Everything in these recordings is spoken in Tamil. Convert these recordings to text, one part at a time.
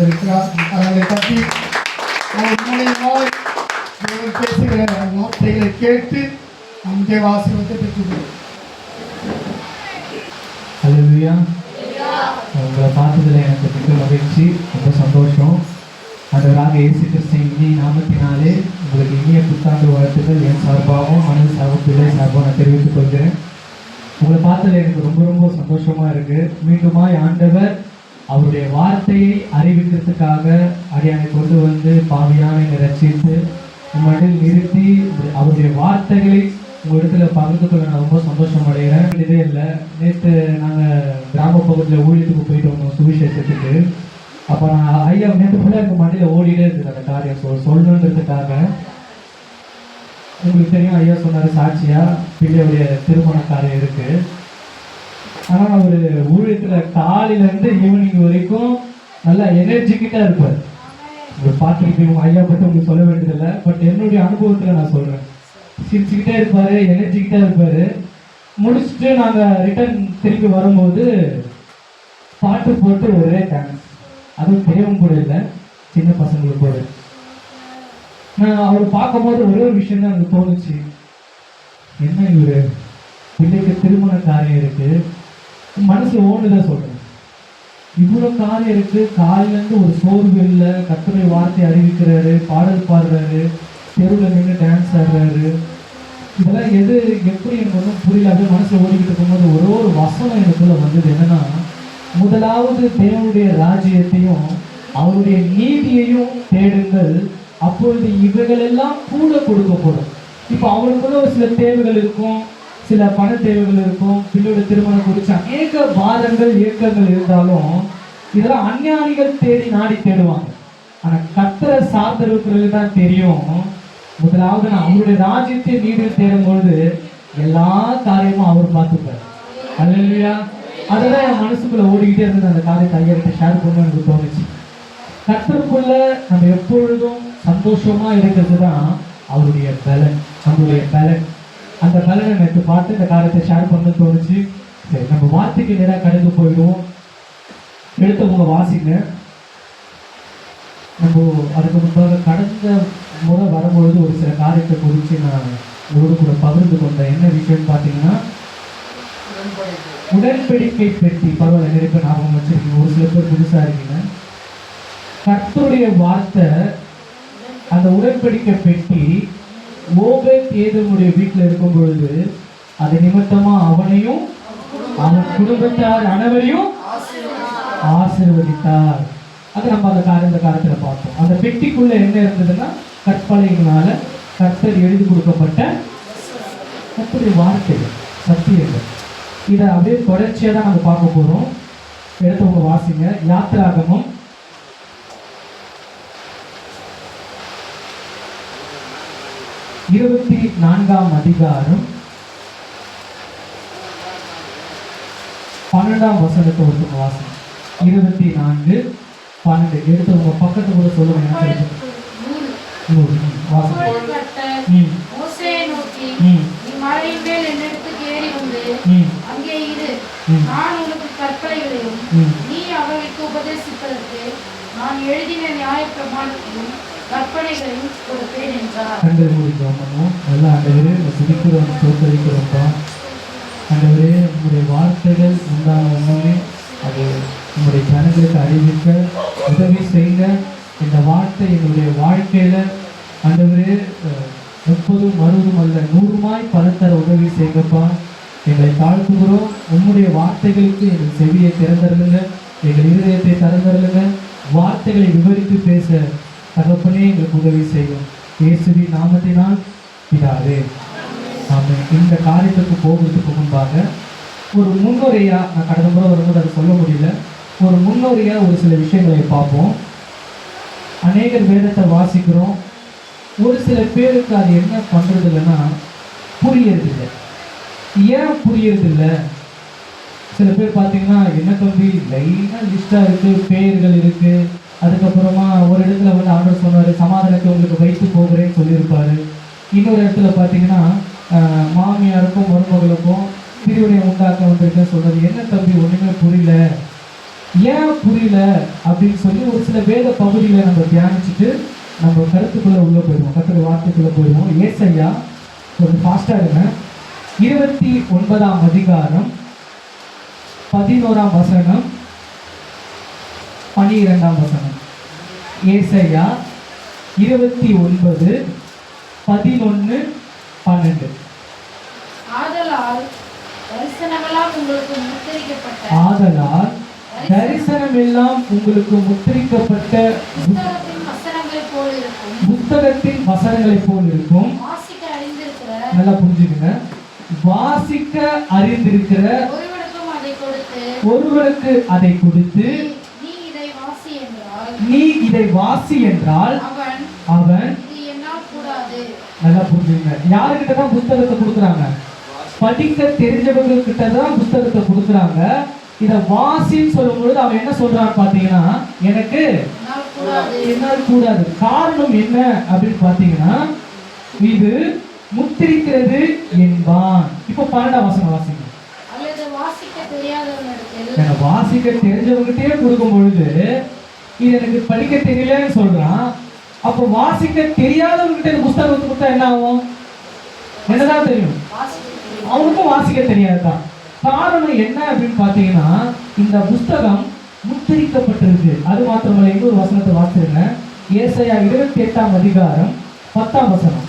வந்திருக்கிறார். அவர்களை பற்றி மூலியமாய் பேசுகிற வார்த்தைகளை கேட்டு நம் தேவ ஆசீர்வாதத்தை பெற்றுக்கொள்வோம். அல்லேலூயா. உங்களை பார்த்ததில் எனக்கு மிக மகிழ்ச்சி, ரொம்ப சந்தோஷம். ஆண்டவராக இயேசு கிறிஸ்துவின் இனிய நாமத்தினாலே உங்களுக்கு இனிய புத்தாண்டு வாழ்த்துக்கள் என் சார்பாகவும் மனது சார்பும் பிள்ளை சார்பாகவும் நான் தெரிவித்துக் கொள்கிறேன். உங்களை பார்த்ததில் எனக்கு ரொம்ப ரொம்ப சந்தோஷமா இருக்கு. மீண்டுமாய் ஆண்டவர் அவருடைய வார்த்தையை அறிவிக்கிறதுக்காக அடியானை கொண்டு வந்து பாவியானை ரட்சித்து உங்களிடம் நிறுத்தி அவருடைய வார்த்தைகளை உங்களிடத்துல பகிர்ந்து கொள்ள நான் ரொம்ப சந்தோஷம் அடைகிறேன். இதே இல்லை, நேற்று நாங்கள் கிராம பகுதியில் ஊழியத்துக்கு போயிட்டு வந்தோம் சுவிசேஷத்துக்கு. அப்போ நான் ஐயா நேற்று கூட எனக்கு மண்டியில் ஓடிட்டே இருக்குது அந்த காரியம் சொல்லணுன்றதுக்காக. உங்களுக்கு தெரியும், ஐயா சொன்னார் சாட்சியா பிள்ளையுடைய திருமண காரியம் இருக்கு. ஆனால் அவர் ஊழியத்தில் காலையிலேருந்து ஈவினிங் வரைக்கும் நல்லா எனர்ஜிக்கிட்டாக இருப்பார். உங்களுக்கு பார்த்துருப்பீங்க, ஐயா பற்றி உங்களுக்கு சொல்ல வேண்டியதில்லை. பட் என்னுடைய அனுபவத்தில் நான் சொல்கிறேன், சிரிச்சுக்கிட்டே இருப்பார், எனர்ஜிக்கிட்டே இருப்பார். முடிச்சுட்டு நாங்கள் ரிட்டர்ன் திரும்பி வரும்போது பாட்டு போட்டு ஒரே டான்ஸ், அதுவும் பெரியவங்க கூட இல்லை, சின்ன பசங்களுக்கு கூட. நான் அவர் பார்க்கும்போது ஒரே ஒரு விஷயம் தான் எனக்கு தோணுச்சு, என்ன இவரு பிள்ளைக்கு திருமண காரியம் இருக்கு, மனசுல ஓடுதான் சொல்றேன், இவ்வளோ காரியம் இருக்கு, காலிலேருந்து ஒரு சோர்வு இல்லை, கர்த்தருடைய வார்த்தை அறிவிக்கிறாரு, பாடல் பாடுறாரு, தெருவில் நின்று டான்ஸ் ஆடுறாரு. இதெல்லாம் எது எப்படி எனக்கு ஒன்றும் புரியல. அப்படியே மனசுல ஓடிக்கிட்டு இருக்கும்போது ஒரு வசனம் எனக்குள்ள வந்தது. என்னன்னா, முதலாவது தேவனுடைய ராஜ்யத்தையும் அவருடைய நீதியையும் தேடுங்கள், அப்பொழுது இவைகள் எல்லாம் கூட கொடுக்கப்படும். இப்போ அவருக்குள்ள ஒரு சில தேவைகள் இருக்கும், சில பண தேவைகள் இருக்கும், பிள்ளையோட திருமணம் குறித்து அநேக வாதங்கள் இயக்கங்கள் இருந்தாலும் இதெல்லாம் அஞ்ஞானிகள் தேடி நாடி தேடுவாங்க. ஆனால் கர்த்தரை சார்ந்திருக்கிறது தான் தெரியும், முதலாவது நான் அவருடைய ராஜ்யத்தை நீதி தேடும் பொழுது எல்லா காரியமும் அவர் பார்த்துப்பார். அல்லேலூயா. அதெல்லாம் என் மனசுக்குள்ள ஓடிக்கிட்டே இருந்தது. அந்த காரியத்தை ஐயாக்கிட்ட ஷேர் பண்ண எனக்கு தோணுச்சு. கர்த்தருக்குள்ள நம்ம எப்பொழுதும் சந்தோஷமா இருக்கிறது தான் அவருடைய பலன், நம்மளுடைய பலன். அந்த பலனை எனக்கு பார்த்து இந்த காரியத்தை ஷேர் பண்ண தோணுச்சு. சரி, நம்ம வார்த்தைக்கு நேராக கடந்து போயிடுவோம். எடுத்தவங்க வாசிங்க. நம்ம அதுக்கு முன்பாக கடந்த முறை வரும்பொழுது ஒரு சில காரியத்தை குறித்து நான் உங்களோடு கூட பகிர்ந்து கொண்டேன். என்ன விஷயம்னு பார்த்தீங்கன்னா, உடன்படிக்கை பெட்டி. பரவாயில்ல, நிறைய பேர் ஞாபகம் வச்சிருக்கீங்க, ஒரு சில பேர் புதுசாக இருக்கீங்க. கர்த்தருடைய வார்த்தை, அந்த உடன்படிக்கை பெட்டி ஓபேத் ஏதோமுடைய வீட்டில் இருக்கும் பொழுது அது நிமித்தமா அவனையும் அவன் குடும்பத்தார் அனைவரையும் ஆசீர்வதித்தார். அது நம்ம அந்த காரியத்தில் பார்த்தோம். அந்த பெட்டிக்குள்ள என்ன இருந்ததுன்னா, கற்பனைகளால கர்த்தர் எழுதி கொடுக்கப்பட்ட கர்த்தருடைய வார்த்தைகள், சத்தியங்கள். இதை அப்படியே தொடர்ச்சியாக தான் நம்ம பார்க்க போகிறோம். எடுத்தவங்க வாசிங்க. யாத்திராகமம் 24ஆம் அதிகாரம் 12ஆம் வசனத்தை ஒருத்தவங்க வாசிங்க. 24:12. எடுத்தவங்க பக்கத்து கூட சொல்லுங்க. அங்கே இரு, நான் உனக்கு கற்பனைகளையும் நீ அவர்களுக்கு உபதேசிப்பதற்கு நான் எழுதின நியாயப்பிரமாணத்தையும் கற்பனைகளையும் கொடுப்பேன் என்றார். கண்கள் முடிக்கிறோம். நல்லா ஆண்டவரே துதிக்கிறோம், தோற்கடிக்கிறோம்ப்பா. ஆண்டவரே, உங்களுடைய வார்த்தைகள் உண்டான உண்மையை அது உங்களுடைய ஜனங்களுக்கு அறிவிக்க உதவி செய்ய, இந்த வார்த்தை எங்களுடைய வாழ்க்கையில ஆண்டவரே 30, 60 அல்ல 100 பலத்தர உதவி செய்யப்பா. எங்களை தாழ்த்துகிறோம். உங்களுடைய வார்த்தைகளுக்கு எங்கள் செவியை திறந்தருளுங்க, எங்கள் இருதயத்தை திறந்தருளுங்க. வார்த்தைகளை விவரித்து பேச தகப்பனே எங்களுக்கு உதவி செய்யும். இயேசுவின் நாமத்தினால் பிதாவே, ஆமென். இந்த காரியத்துக்கு போகிறதுக்கு முன்பாக ஒரு முன்னுரையா, நான் கடந்த முறை வரும்போது அதை சொல்ல முடியல, ஒரு முன்னுரையா ஒரு சில விஷயங்களை பார்ப்போம். அநேகர் வேதத்தை வாசிக்கிறோம், ஒரு சில பேருக்கு அது என்ன பண்றது இல்லைன்னா புரியறதில்லை. ஏன் புரியறதில்லை? சில பேர் பார்த்தீங்கன்னா, என்ன தம்பி லைனாக லிஸ்டாக இருக்குது, பெயர்கள் இருக்குது, அதுக்கப்புறமா ஒரு இடத்துல வந்து ஆண்டவர் சொன்னார் சமாதானத்தை உங்களுக்கு வைத்து போகிறேன்னு சொல்லியிருப்பாரு. இன்னொரு இடத்துல பார்த்தீங்கன்னா மாமியாருக்கும் மருமகளுக்கும் திருவினை உண்டாக்க வந்திருக்கேன்னு சொல்றது. என்ன தம்பி ஒன்றுமே புரியல ஏன் புரியல அப்படின்னு சொல்லி ஒரு சில வேத பகுதிகளை நம்ம தியானிச்சுட்டு நம்ம கருத்துக்குள்ள உள்ள போயிடுவோம், கருத்து வார்த்தைக்குள்ள போயிடுவோம். ஏசாயா ஒரு ஃபாஸ்டா இருங்க. 29ஆம் அதிகாரம் 11ஆம் வசனம் 12ஆம் வசனம். ஏசாயா 29 11 12. ஆதலால் தரிசனமெல்லாம் உங்களுக்கு முத்திரிக்கப்பட்ட ஆதலால் தரிசனம் எல்லாம் உங்களுக்கு முத்திரிக்கப்பட்ட புத்தகத்தின் வசனங்களைப் போல் இருக்கும். புத்தகத்தின் வசனங்களைப் போல் இருக்கும். வாசிக்க அறிந்திருக்கிற நல்லா புரிஞ்சுக்கங்க. வாசிக்க அறிந்திருக்கிற ஒருவனுக்கும் அதை கொடுத்து ஒருவருக்கு அதை கொடுத்து நீ இதை வாசி என்றால் நீ இதை வாசி என்றால் அவன் அவன் இது என்னால் கூடாது. நல்லா புரிஞ்சுக்கங்க. யாருக்கிட்ட தான் புத்தகத்தை கொடுக்குறாங்க? படிக்க தெரிஞ்சவங்க கிட்ட தான் புத்தகத்தை கொடுக்குறாங்க. இதை வாசின்னு சொல்லும் பொழுது அவன் என்ன சொல்றான்னு பாத்தீங்கன்னா, எனக்கு என்னால் கூடாது. என்னால் கூடாது. காரணம் என்ன அப்படின்னு பாத்தீங்கன்னா, இது முத்திரிக்கிறது என்பான். இப்போ 12ஆம் வசனம் வாசிங்க. அல்லது வாசிக்க தெரியாதவனிடத்தில் எனக்கு வாசிக்க தெரிஞ்சவங்ககிட்டயே கொடுக்கும் பொழுது இது எனக்கு படிக்க தெரியலன்னு சொல்றான். அப்போ வாசிக்க தெரியாதவங்ககிட்ட இந்த புத்தகத்தை கொடுத்தா என்ன ஆகும்? என்னதான் தெரியும்? வாசிக்க தெரியும். அவனுக்கும் வாசிக்க தெரியாதுதான். காரணம் என்ன அப்படின்னு பாத்தீங்கன்னா, இந்த புஸ்தகம் முத்திரிக்கப்பட்டிருக்கு. அது மாத்திரமல்ல, இன்னொரு வசனத்தை வாசிருங்க. ஏசாயா 28ஆம் அதிகாரம் 10ஆம் வசனம்.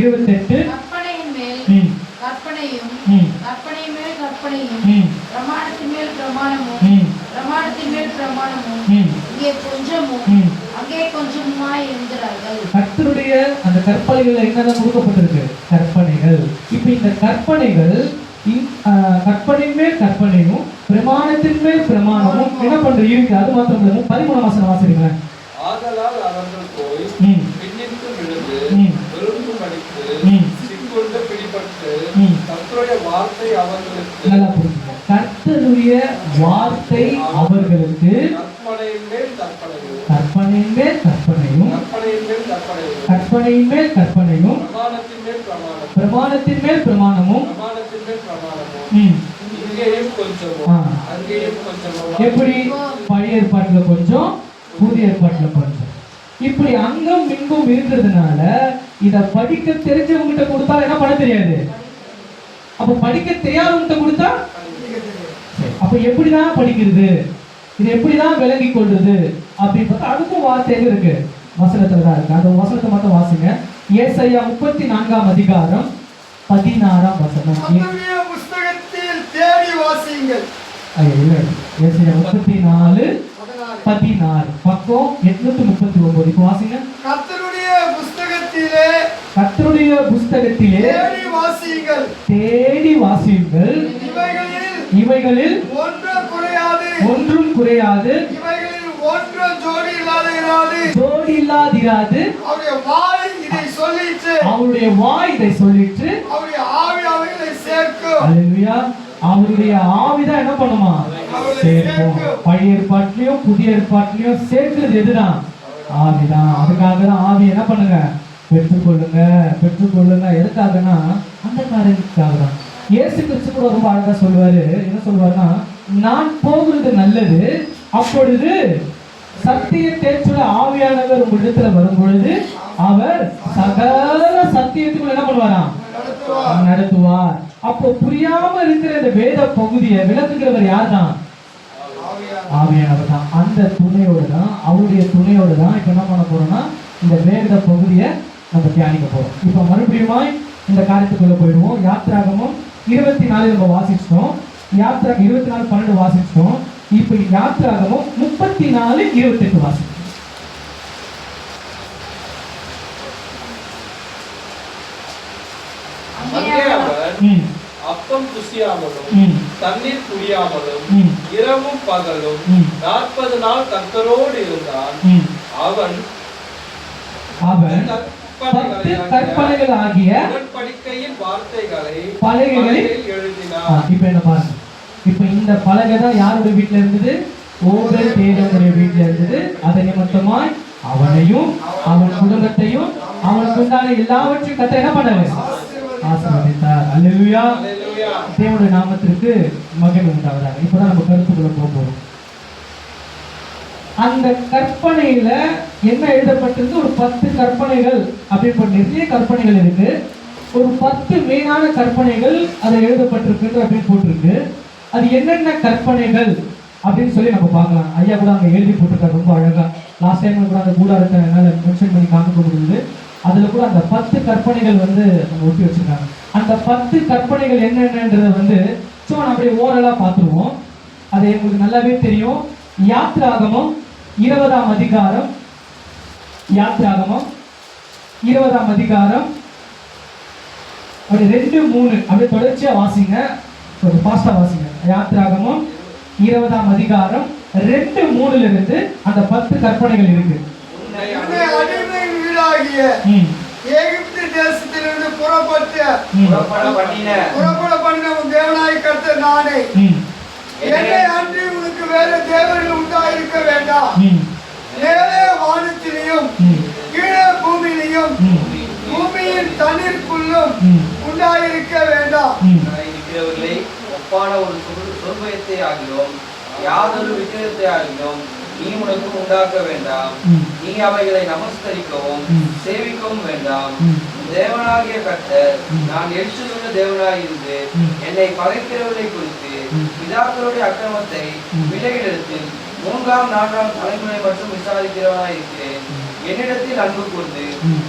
28 கற்பனையின் மேல் ம் கற்பனையும் ம் கற்பனையின் மேல் கற்பனையும் ம் பிரமாணத்தின் மேல் பிரமாணமும் ம் பிரமாணத்தின் மேல் பிரமாணமும் ம் இங்கே கொஞ்சமும் ம் அங்கே கொஞ்சமுமாய் என்கிறார்கள். கர்த்தருடைய அந்த கற்பனைகள் என்னென்ன கொடுக்கப்பட்டிருக்கு? கற்பனைகள். இப்ப இந்த கற்பனைகள் கற்பனையின் மேல் கற்பனையும் பிரமாணத்தின் மேல் பிரமாணமும் என்ன பண்ற இருக்கு. அது மாத்திரம் இல்ல, 13ஆம் வசனம் வாசிக்கிறீங்க. ஆதலால் அவர்கள் போய் ம் பின்னிட்டு விழுந்து ம் விரும்பும் அடித்து ம் சிக்குண்டு பிடிபட்டு ம் கர்த்தருடைய வார்த்தை அவர்களுக்கு நல்லா புரிஞ்சுங்க. கர்த்தருடைய வார்த்தை அவர்களுக்கு கற்பனையின் மேல் கற்பனையும் கற்பனையின் மேல் கற்பனையும் கற்பனையின் மேல் கற்பனையும் கற்பனையின் மேல் கற்பனையும் பிரமாணத்தின் மேல் பிரமாணம் பிரமாணத்தின் மேல் பிரமாணமும் பிரமாணத்தின் மேல் பிரமாணமும் ம் இங்கேயும் கொஞ்சமும் ஆ. அங்கேயும் கொஞ்சமும் எப்படி? பழைய ஏற்பாட்டுல கொஞ்சம், புதிய ஏற்பாட்டுல கொஞ்சம். இப்படி அங்கும் இங்கும் இருக்கிறதுனால இத படிக்க தெரிஞ்சவங்கிட்ட கொடுத்தா என்ன பண்ண தெரியாது. அப்ப படிக்க தெரியாதவங்கிட்ட கொடுத்தா சரி, அப்ப எப்படிதான் படிக்கிறது, இது எப்படிதான் விளங்கி கொள்றது அப்படின்னு பார்த்தா அதுக்கும் வார்த்தை இருக்கு, வசனத்துல தான் இருக்கு. அந்த வசனத்தை மட்டும் வாசிங்க. ஏசாயா 34ஆம் அதிகாரம் 16ஆம் வசனம். கர்த்தருடைய புஸ்தகத்தில் தேடி வாசியுங்கள். இல்ல, ஏசாயா 34:16 பக்கம் 839. இப்போ வாசிங்க. கர்த்தருடைய புஸ்தகத்திலே கர்த்தருடைய புஸ்தகத்திலே தேடி வாசியுங்கள். தேடி வாசியுங்கள். இவைகளில் ஒன்றும் குறையாது. ஒன்றும் குறையாது. இவைகளில் ஒன்றும் ஜோடி இல்லாதிராது. ஜோடி இல்லாதிராது. அவருடைய வாய் இதை சொல்லிற்று. அவருடைய வாய் இதை சொல்லிற்று. அவருடைய ஆவி அவைகளை சேர்க்கும். அல்லேலூயா. அவருடைய ஆவிதான் என்ன பண்ணுமா? சேர்க்கும். பழைய ஏற்பாட்டிலையும் புதிய ஏற்பாட்டிலையும் சேர்க்கிறது எதுதான்? ஆவிதான். அதுக்காக தான் ஆவி என்ன பண்ணுங்க, பெற்றுக்கொள்ளுங்க பெற்றுக்கொள்ளுங்க. எதுக்காகனா அந்த காரியத்துக்காக தான். இயேசு கிறிஸ்து கூட ரொம்ப அழகா சொல்லுவாரு. என்ன சொல்லுவாருன்னா, நான் போகிறது நல்லது, அப்பொழுது சத்திய தேற்றுள்ள ஆவியானவர் உங்களிடத்துல வரும் பொழுது அவர் சகல சத்தியத்துக்குள்ள என்ன பண்ணுவாராம்? நடத்துவார். அப்போ புரியாம இருக்கிற இந்த வேத பகுதியை விளக்குகிறவர் யார் தான்? ஆவியானவர் தான். அந்த துணையோடு தான், அவருடைய துணையோடு தான் இப்ப என்ன பண்ண போறோம்னா இந்த வேத பகுதியை நம்ம தியானிக்க போறோம். இப்ப மறுபடியும் இந்த காரியத்துக்குள்ள போயிடுவோம். யாத்திராகமம் 24 நம்ம வாசிச்சிட்டோம். 24:12 வாசிச்சிட்டோம். இப்ப யாத்திராகமம் 34:28 வாசிச்சோம். அங்கே அவர் ம் அப்பம் புசியாமலும் ம் தண்ணீர் குடியாமலும் ம் இரவும் பகலும் ம் 40 நாள் கர்த்தரோடு இருந்தான். ம் அவன் அவன் 10 கற்பனைகள் ஆகிய உடன்படிக்கையின் வார்த்தைகளை பலகைகளில் எழுதினான். இப்ப என்ன பாருங்க. இப்ப இந்த பலகை தான் யாருடைய வீட்டுல இருந்தது? ஓபேல் தேவனுடைய வீட்டுல இருந்தது. அதை நிமித்தமாய் அவனையும் அவன் குடும்பத்தையும் அவனுக்கு உண்டான எல்லாவற்றையும் கர்த்தர் என்ன பண்ணாரு? ஆசீர்வதித்தார். அல்லேலூயா. ஹalleluya. தேவனுடைய நாமத்திற்கு மகிமை உண்டாவதாக. இப்பதான் நம்ம கருத்துக்குள்ள போக போறோம். அந்த கற்பனையில என்ன எழுதப்பட்டிருக்கு? ஒரு 10 கற்பனைகள் அப்படின்னு நிறைய கற்பனைகள் இருக்கு. ஒரு 10 மெயினான கற்பனைகள் அது எழுதப்பட்டிருக்கு அப்படின்னு போட்டிருக்கு. அது என்னென்ன கற்பனைகள் அப்படின்னு சொல்லி நம்ம பார்க்கலாம். ஐயா கூட அங்கே எழுதி போட்டிருக்காரு ரொம்ப அழகா. லாஸ்ட் டைம் கூட அந்த கூடாரத்தை என்னால் மென்ஷன் பண்ணி காமிக்க முடியுது. அதில் கூட அந்த 10 கற்பனைகள் நம்ம ஒட்டி வச்சிருக்காங்க. அந்த 10 கற்பனைகள் என்னென்னன்றதை சும்மா நம்ம அப்படியே ஓரலாக பார்த்துருவோம். அது எங்களுக்கு நல்லாவே தெரியும். யாத்திராகமம் 20ஆம் அதிகாரம், யாத்திராகமம் 20ஆம் அதிகாரம் அப்படி 2, 3 அப்படியே தொடர்ச்சியா வாசிங்க. கொஞ்சம் ஃபாஸ்டா வாசிங்க. யாத்திராகமம் 20ஆம் அதிகாரம் 2, 3ல இருந்து அந்த 10 கற்பனைகள் இருக்கு. உன்னை அடிமை வீடாகிய எகிப்து தேசத்திலிருந்து புறப்பட பண்ணின உன் தேவனாய் கர்த்தர் நானே. என்னை அன்றி உனக்கு வேற தேவர்கள் உண்டாயிருக்க வேண்டாம். மேலே வானத்திலையும் கீழே பூமியிலையும் பூமியின் தண்ணீருக்குள்ளும் உண்டாயிருக்க வேண்டாம். இருக்கிறவர்களை ஒப்பான ஒரு சொற்பயத்தை ஆகியோம் யாதொரு விக்கிரகத்தை ஆகியோம் நீ உனக்கு உண்டாக்க வேண்டாம். நீ அவைகளை நமஸ்கரிக்கவும் சேவிக்கவும் வேண்டாம். தேவனாகிய கர்த்தர் நான் எரிச்சலுள்ள தேவனாயிருந்து என்னை பகைக்கிறவர்களை குறித்து பிதாக்களுடைய அக்கிரமத்தை விலகிடத்தில் 3ஆம் 4ஆம் தலைமுறை மட்டும் விசாரிக்கிறவனாயிருக்கிறேன். என்னிடத்தில் அன்பு கூர்ந்து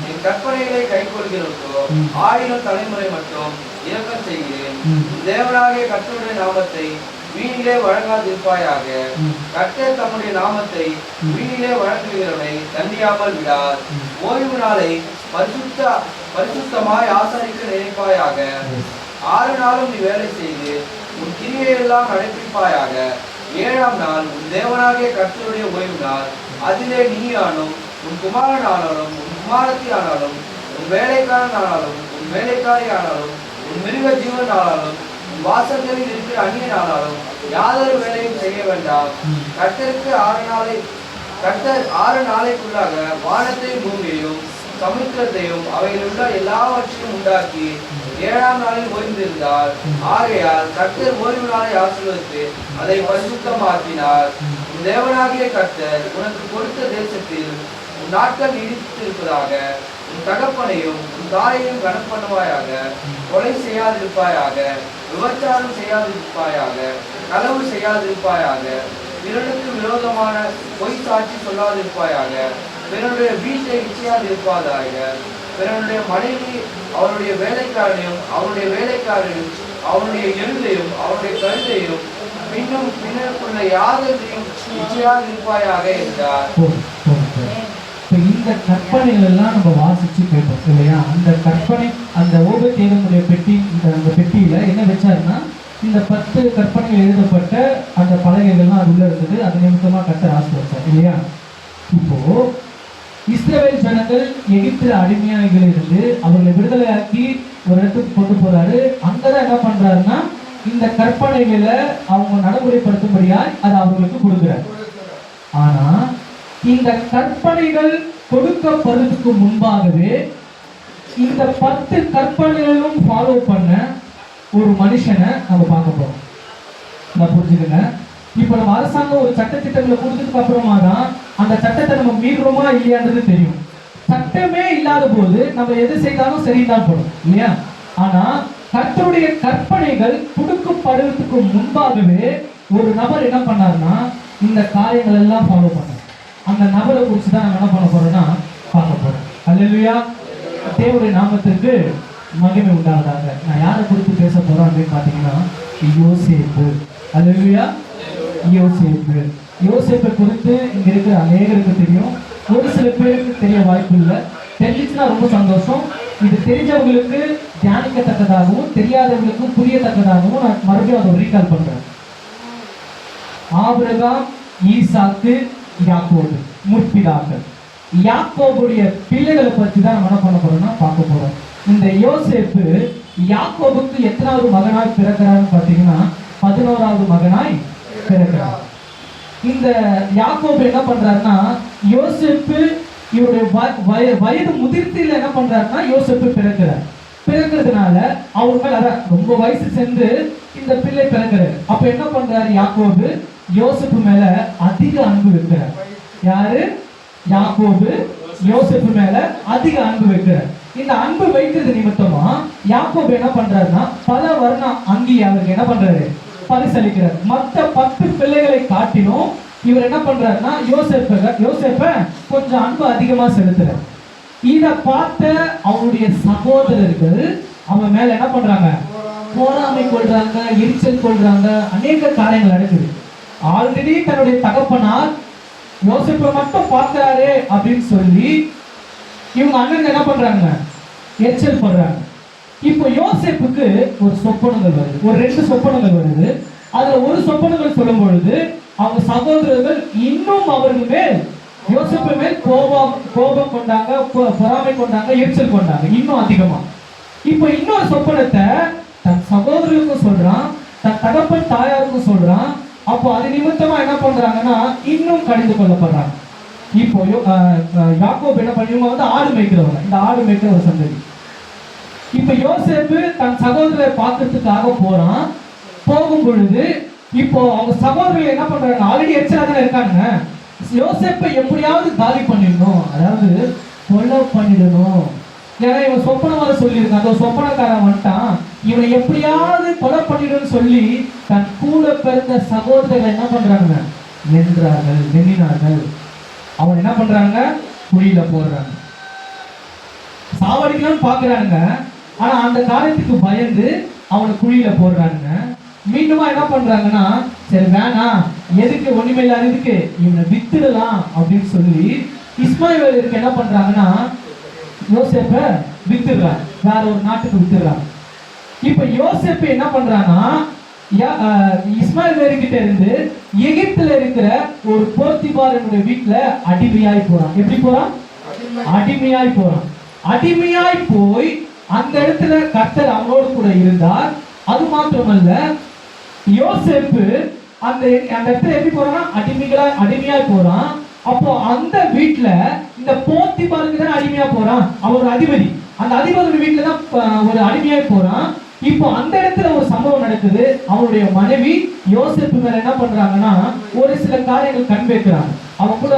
என் கற்பனைகளை கைக்கொள்கிறோக்கோ 1000 தலைமுறை மட்டும் இரக்கம் செய்கிறேன். தேவனாகிய கர்த்தருடைய நாமத்தை வீணிலே வழங்காதிருப்பாயாக. கர்த்தர் தம்முடைய நாமத்தை வீணிலே வழங்குகிறவனை தண்டியாமல் விடார். ஓய்வு நாளை பரிசுத்தமாய் ஆசரிக்க நினைப்பாயாக. 6 நாளும் நீ வேலை செய்து உன் கிரியையெல்லாம் நடப்பிப்பாயாக. 7ஆம் நாள் உன் தேவனாகிய கர்த்தருடைய ஓய்வு நாள். அதிலே நீயானும் உன் குமாரனானாலும் உன் குமாரத்தி ஆனாலும் உன் வேலைக்காரன் ஆனாலும் உன் வேலைக்காரி ஆனாலும் உன் மிருக ஜீவன் ஆனாலும் உன் வாசல்களில் இருக்கிற அந்நியன் ஆனாலும் யாதொரு வேலையும் செய்ய வேண்டாம். கர்த்தருக்கு 6 நாளைக்குள்ளாக வானத்தையும் பூமியையும் சமுத்திரத்தையும் அவையில் உள்ள எல்லாவற்றையும் உண்டாக்கி 7ஆம் நாளில் ஓய்ந்திருந்தார். ஆகையால் கர்த்தர் ஓய்வு நாளை ஆசீர்வதித்து அதை பரிசுத்தமாக்கினார். உன் தேவனாகிய கர்த்தர் உனக்கு கொடுத்த தேசத்தில் உன் நாட்கள் நீடித்திருப்பதாக. உன் தகப்பனையும் உன் தாயையும் கனப்பண்ணுவாயாக. கொலை செய்யாதிருப்பாயாக. விபச்சாரம் செய்யாதிருப்பாயாக. களவு செய்யாதிருப்பாயாக. பிறனுக்கு விரோதமான பொய் சாட்சி சொல்லாதிருப்பாயாக. பிறனுடைய வீட்டை இச்சையாதிருப்பாதாக. பிறனுடைய மனைவி அவருடைய வேலைக்காரனையும் அவருடைய வேலைக்காரனையும் அவருடைய எருதையும் அவருடைய கழுதையும் பின்னருக்குள்ள யாதரையும் இச்சையாதிருப்பாயாக என்றார். இந்த கற்பனைகள் எல்லாம் நம்ம வாசிச்சு கேட்டோம் இல்லையா? அந்த கற்பனை அந்த ஓபேதேதனுடைய பெட்டி, அந்த பெட்டியில என்ன வச்சாருன்னா இந்த 10 கற்பனைகள் எழுதப்பட்ட அந்த பலகைகள்லாம் அது உள்ள இருந்தது. அது நிமித்தமா கர்த்தர் ஆசீர்வதிச்சார் இல்லையா? இப்போ இஸ்ரவேல் ஜனங்கள் எகிப்து அடிமையாளிகள் இருந்து அவர்களை விடுதலையாக்கி ஒரு இடத்துக்கு கொண்டு போறாரு. அங்கதான் என்ன பண்றாருன்னா இந்த கற்பனைகளை அவங்க நடைமுறைப்படுத்தும்படியாய் அது அவர்களுக்கு கொடுக்குறாரு. ஆனா இந்த கற்பனைகள் கொடுக்கப்படுறதுக்கு முன்பாகவே இந்த 10 கற்பனைகளும் ஃபாலோ பண்ண ஒரு மனுஷனை நம்ம பார்க்க போறோம். நான் புரிஞ்சுக்கங்க. இப்ப நம்ம அரசாங்கம் ஒரு சட்டத்திட்டங்களை கொடுத்ததுக்கு அப்புறமா தான் அந்த சட்டத்தை நம்ம மீறுறோமா இல்லையான்றது தெரியும். சட்டமே இல்லாத போது நம்ம எது செய்தாலும் சரிதான் போடும் இல்லையா? ஆனா கர்த்தருடைய கற்பனைகள் கொடுக்கப்படுறதுக்கு முன்பாகவே ஒரு நபர் என்ன பண்ணாருன்னா இந்த காரியங்கள் எல்லாம் ஃபாலோ பண்ணார். அந்த நபரை குறித்து தான் நம்ம என்ன பண்ண போறோம்னா பார்க்க போறோம். அல்லேலூயா. தேவனுடைய நாமத்திற்கு மகிமை உண்டாவதாக. நான் யாரை குறித்து பேச போறோம் அப்படின்னு பார்த்தீங்கன்னா யோசேப்பு. அல்லேலூயா. யோசேப்பை குறித்து இங்க இருக்கிற அநேகருக்கு தெரியும். ஒரு சில பேருக்கு தெரிய வாய்ப்பு இல்லை. தெரிஞ்சிச்சுன்னா ரொம்ப சந்தோஷம். இது தெரிஞ்சவங்களுக்கு தியானிக்கத்தக்கதாகவும் தெரியாதவங்களுக்கும் புரியத்தக்கதாகவும் நான் மறுபடியும் அதை ரீகால் பண்றேன். ஆபிரகாம், ஈசாக்கு, யாக்கோபு முற்பிதாக்கள். யாக்கோபுடைய பிள்ளைகளை பற்றி தான் நம்ம என்ன பண்ண போறோம்னா பார்க்க போறோம். இந்த யோசேப்பு யாக்கோபுக்கு எத்தனாவது மகனாய் பிறக்கிறான்னு பார்த்தீங்கன்னா 11வது மகனாய் பிறக்கிறார். இந்த யாக்கோபு என்ன பண்றாருன்னா யோசேப்பு இவருடைய வயது முதிர்ச்சியில் என்ன பண்றாருன்னா யோசேப்பு பிறக்கிறதுனால அவர் மேல அதான் ரொம்ப வயசு சென்று இந்த பிள்ளை பிறக்கிறார். அப்ப என்ன பண்றாரு யாக்கோபு? யோசேப்பு மேல அதிக அன்பு வைக்கிறார். யாரு? யாக்கோபு யோசேப்பு மேல அதிக அன்பு வைக்கிறார். இந்த அன்பு வைக்கிறது நிமித்தமா யாக்கோபு என்ன பண்றாருன்னா பல வர்ணம் அங்கேயே அவருக்கு என்ன பண்றாரு? பரிசளிக்கிறார். மற்ற 10 பிள்ளைகளை காட்டிலும் இவர் என்ன பண்றாருன்னா யோசேப்ப கொஞ்சம் அன்பு அதிகமா செலுத்துறார். இத பார்த்த அவருடைய சகோதரர்கள் அவன் மேல என்ன பண்றாங்க? போராமை கொள்றாங்க, எரிச்சல் கொள்றாங்க, அநேக காரியங்கள் நடக்குது. ஆல்ரெடி தன்னுடைய தகப்பனார் யோசேப்பை மட்டும் பார்க்கிறாரே அப்படின்னு சொல்லி இவங்க அண்ணன் என்ன பண்றாங்க? எரிச்சல் பண்றாங்க. இப்போ யோசேப்புக்கு ஒரு சொப்பனங்கள் வருது, ஒரு 2 சொப்பனங்கள் வருது. அதுல ஒரு சொப்பனங்கள் சொல்லும் பொழுது அவங்க சகோதரர்கள் இன்னும் அவர்கள் மேல் யோசேப்பு மேல் கோபம் கொண்டாங்க, பொறாமை கொண்டாங்க, எரிச்சல் கொண்டாங்க இன்னும் அதிகமா. இப்போ இன்னொரு சொப்பனத்தை தன் சகோதரருக்கும் சொல்றான், தன் தகப்பன் தாயாருக்கும் சொல்றான். அப்போ அது நிமித்தமா என்ன பண்றாங்கன்னா இன்னும் கடிந்து கொள்ளப்படுறாங்க. இப்போ யாக்கோபு என்ன பண்ணி இவங்க ஆடு மேய்க்கிறவங்க, இந்த ஆடு மேய்க்கிற ஒரு சந்ததி. இப்ப யோசேப்பு தன் சகோதரரை பார்க்கறதுக்காக போறான். போகும் பொழுது இப்போ அவங்க சகோதரர்கள் என்ன பண்றாங்க? ஆல்ரெடி எச்சலா தானே இருக்காங்க. யோசேப்பை எப்படியாவது காலி பண்ணிடணும், அதாவது கொலை பண்ணிடணும். ஏன்னா இவன் சொப்பனமாக சொல்லியிருக்கான், அந்த சொப்பனக்காரன் வந்துட்டான், இவனை எப்படியாவது கொலை பண்ணிடணும்னு சொல்லி தன் கூட பிறந்த சகோதரர்கள் என்ன பண்றாங்க? எண்ணினார்கள். அவன் என்ன பண்றாங்க? குழியில போடுறாங்க, சாவடிக்கலாம்னு பாக்குறாங்க. ஆனா அந்த காரியத்துக்கு பயந்து அவனை குழியில போடுறாங்க. மீண்டுமா என்ன பண்றாங்கன்னா சரி வேணாம், எதுக்கு ஒண்ணுமே இல்லாத இதுக்கு இவனை வித்துடலாம் அப்படின்னு சொல்லி இஸ்மாயிலுக்கு என்ன பண்றாங்கன்னா யோசேப்பை வித்துடுறாங்க, வேற ஒரு நாட்டுக்கு வித்துடுறாங்க. இப்ப யோசேப்பு என்ன பண்றான்னா இஸ்மாயில் கிட்ட இருந்து எகிப்துல இருக்கிற ஒரு போர்த்திபாரனுடைய வீட்டுல அடிமையாய் போறான். எப்படி போறான்? அடிமையாய் போறான். அடிமையாய் போய் அந்த இடத்துல கர்த்தர் அவனோடு கூட இருந்தார். அது மாத்திரமல்ல, யோசேப்பு அந்த இடத்துல எப்படி போறான்னா அடிமையாய் போறான். அப்போ அந்த வீட்டுல இந்த போத்திபாருக்கு தான் அடிமையா போறான். அவர் ஒரு அதிபதி, அந்த அதிபதியோட வீட்டுல தான் ஒரு அடிமையாய் போறான். இப்போ அந்த இடத்துல ஒரு சம்பவம் நடக்குது. அவனுடைய மனைவி யோசேப்பு மேல என்ன பண்றாங்கன்னா ஒரு சில காரியங்கள் கண் வைக்கிறாங்க, அவன் கூட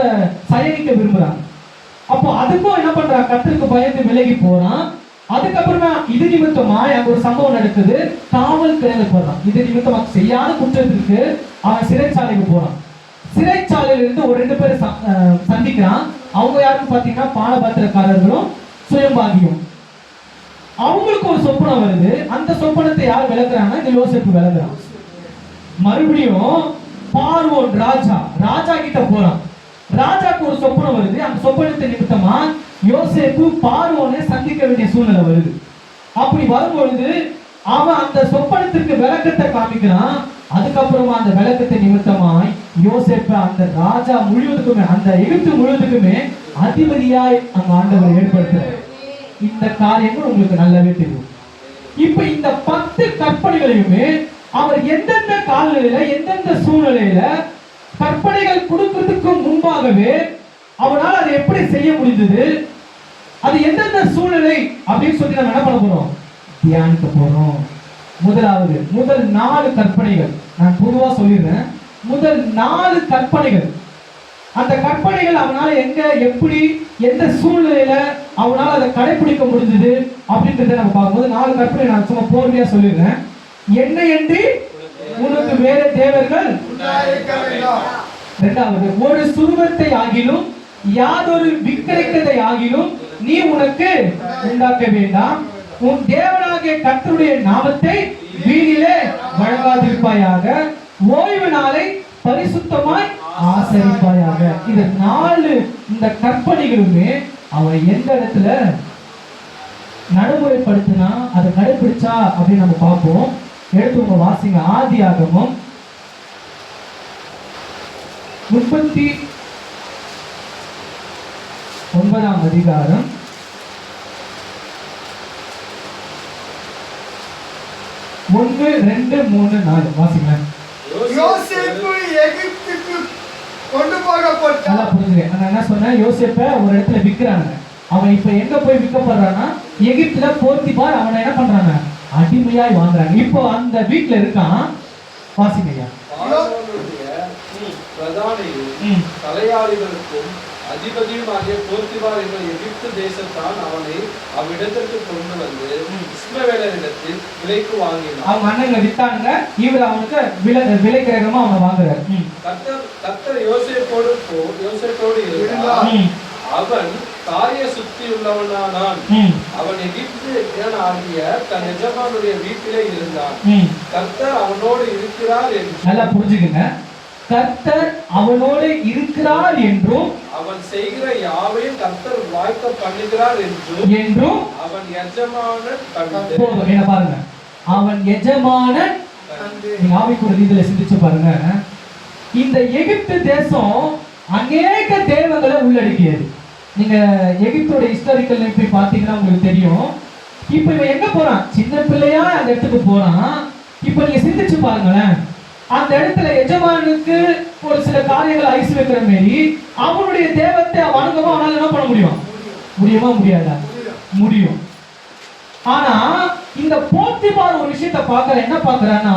சயனிக்க விரும்புறாங்க. அப்போ அதுக்கும் என்ன பண்றான்? கர்த்தருக்கு பயந்து விலகி போறான். அதுக்கப்புறமா இது நிமித்தமா அங்க ஒரு சம்பவம் நடக்குது, காவல் கிடங்கு போறான். இது நிமித்தமா செய்யாத குற்றத்திற்கு அவன் சிறைச்சாலைக்கு போறான். சிறைச்சாலையில இருந்து ஒரு 2 பேர் சந்திக்கிறான். அவங்க யாருன்னு பாத்தீங்கன்னா பானபாத்திரக்காரர்களும் சுயம்பாகியும். அவங்களுக்கு ஒரு சொப்பனம் வருது. அந்த சொப்பனத்தை யார் விளக்குறாங்கன்னா இந்த யோசேப்பு விளக்குறான். மறுபடியும் பார்வோன் ராஜா கிட்ட போறான். ராஜாக்கு ஒரு சொப்பனம் வருது. அந்த சொப்பனத்தை நிமித்தமா யோசேப்பு பார்வோனை சந்திக்க வேண்டிய சூழ்நிலை வருது. அப்படி வரும்பொழுது அவன் அந்த சொப்பனத்திற்கு விளக்கத்தை காமிக்கிறான். அதுக்கப்புறமா அந்த விளக்கத்தை நிமித்தமாய் யோசேப்பு அந்த ராஜா முழுவதுக்குமே, அந்த எகிப்து முழுவதுக்குமே அதிபதியாய் அங்க ஆண்டவர் ஏற்படுத்துறார். இந்த காரியங்கள் உங்களுக்கு நல்லாவே தெரியும். இப்ப இந்த 10 கற்பனைகளையுமே அவர் எந்தெந்த காலநிலையில எந்தெந்த சூழ்நிலையில கற்பனைகள் கொடுக்கிறதுக்கு முன்பாகவே அவனால் அதை எப்படி செய்ய முடிந்தது, அது எந்தெந்த சூழ்நிலை அப்படின்னு சொல்லி நம்ம என்ன பண்ண போறோம்? தியானிக்க போறோம். முதல் 4 கற்பனைகள் நான் பொதுவா சொல்லிடுறேன். முதல் 4 கற்பனைகள், அந்த கற்பனைகள் அவனால எங்க எப்படி எந்த சூழ்நிலையில அவனால அதை கடைபிடிக்க முடிஞ்சது அப்படின்றத நம்ம பார்க்கும்போது 4 கற்பனை நான் சும்மா போர்வையா சொல்லிடுறேன். என்னையன்றி உனக்கு வேற தேவர்கள் உண்டாயிருக்க வேண்டாம். 2வது, ஒரு சுருவத்தை ஆகிலும் யாதொரு விக்கிரகத்தை ஆகிலும் நீ உனக்கு உண்டாக்க வேண்டாம். உன் தேவனாகிய கர்த்தருடைய நாமத்தை வீணிலே வழங்காதிருப்பாயாக. ஓய்வு நாளை பரிசுத்தமாய் ஆசரிப்பாயாக. இது 4 இந்த கற்பனைகளுமே அவன் எந்த இடத்துல நடைமுறைப்படுத்தினா அதை கடைபிடிச்சா அப்படின்னு நம்ம பார்ப்போம். எடுத்து உங்க வாசிங்க. ஆதியாகமம் 39ஆம் அதிகாரம் 1, 2, 3, 4 வாசிங்க. யோசேப்பு எகிப்துக்கு கொண்டு போகப்பட்டான். நல்லா புரிஞ்சுங்க. நான் என்ன சொன்னேன்? யோசேப்பை ஒரு இடத்துல விற்கிறாங்க. அவன் இப்ப எங்க போய் விற்கப்படுறான்னா எகிப்துல போர்த்திபார் அவனை என்ன பண்றாங்க? அடிமையாய் வாங்குறாங்க. இப்போ அந்த வீட்டுல இருக்கான், வாசிங்க ஐயா. பார்வோனுடைய பிரதானியும் தலையாளிகளுக்கும் அதிபதியுமாகிய போர்த்திபார் என்ற எகிப்து தேசத்தான் அவனை அவ்விடத்திற்கு கொண்டு வந்து இஸ்மவேலரிடத்தில் விலைக்கு வாங்கினான். அவங்க அண்ணங்களை வித்தானுங்க, இவர் அவனுக்கு விலை கிரகமா அவனை வாங்குறாரு. கர்த்தர் யோசேப்போடு இருந்தார். அவன் காரிய சுத்தி உள்ளவனானான். அவன் எகிப்து ஆகிய தன் எஜமானுடைய வீட்டிலே இருந்தான். கர்த்தர் அவனோடு இருக்கிறார் என்று நல்லா புரிஞ்சுக்குங்க. கர்த்தர் அவனோடு இருக்கிறார் என்றும் அவன் செய்கிற யாவையும் கர்த்தர் வாய்க்க பண்ணுகிறார் என்றும் அவன் எஜமானன் கண்டு. போதும், என்ன பாருங்க, அவன் எஜமானன். நீங்க ஆவிக்குரிய ரீதியில சிந்திச்சு பாருங்க. இந்த எகிப்து தேசம் அநேக தேவங்களை உள்ளடக்கியது. நீங்க எகிப்தோட ஹிஸ்டாரிக்கல் போய் பாத்தீங்கன்னா உங்களுக்கு தெரியும். இப்ப இவன் எங்க போறான்? சின்ன பிள்ளையா அந்த இடத்துக்கு போறான். இப்ப நீங்க சிந்திச்சு பாருங்களேன், அந்த இடத்துல எஜமானுக்கு ஒரு சில காரியங்கள் ஐஸ் வைக்கிற மாரி அவனுடைய தேவத்தை வணங்கவும் அவனால என்ன பண்ண முடியும்? முடியுமா முடியாதா? முடியும். ஆனா இந்த போத்திபார் ஒரு விஷயத்தை பார்க்கற, என்ன பார்க்கறான்னா,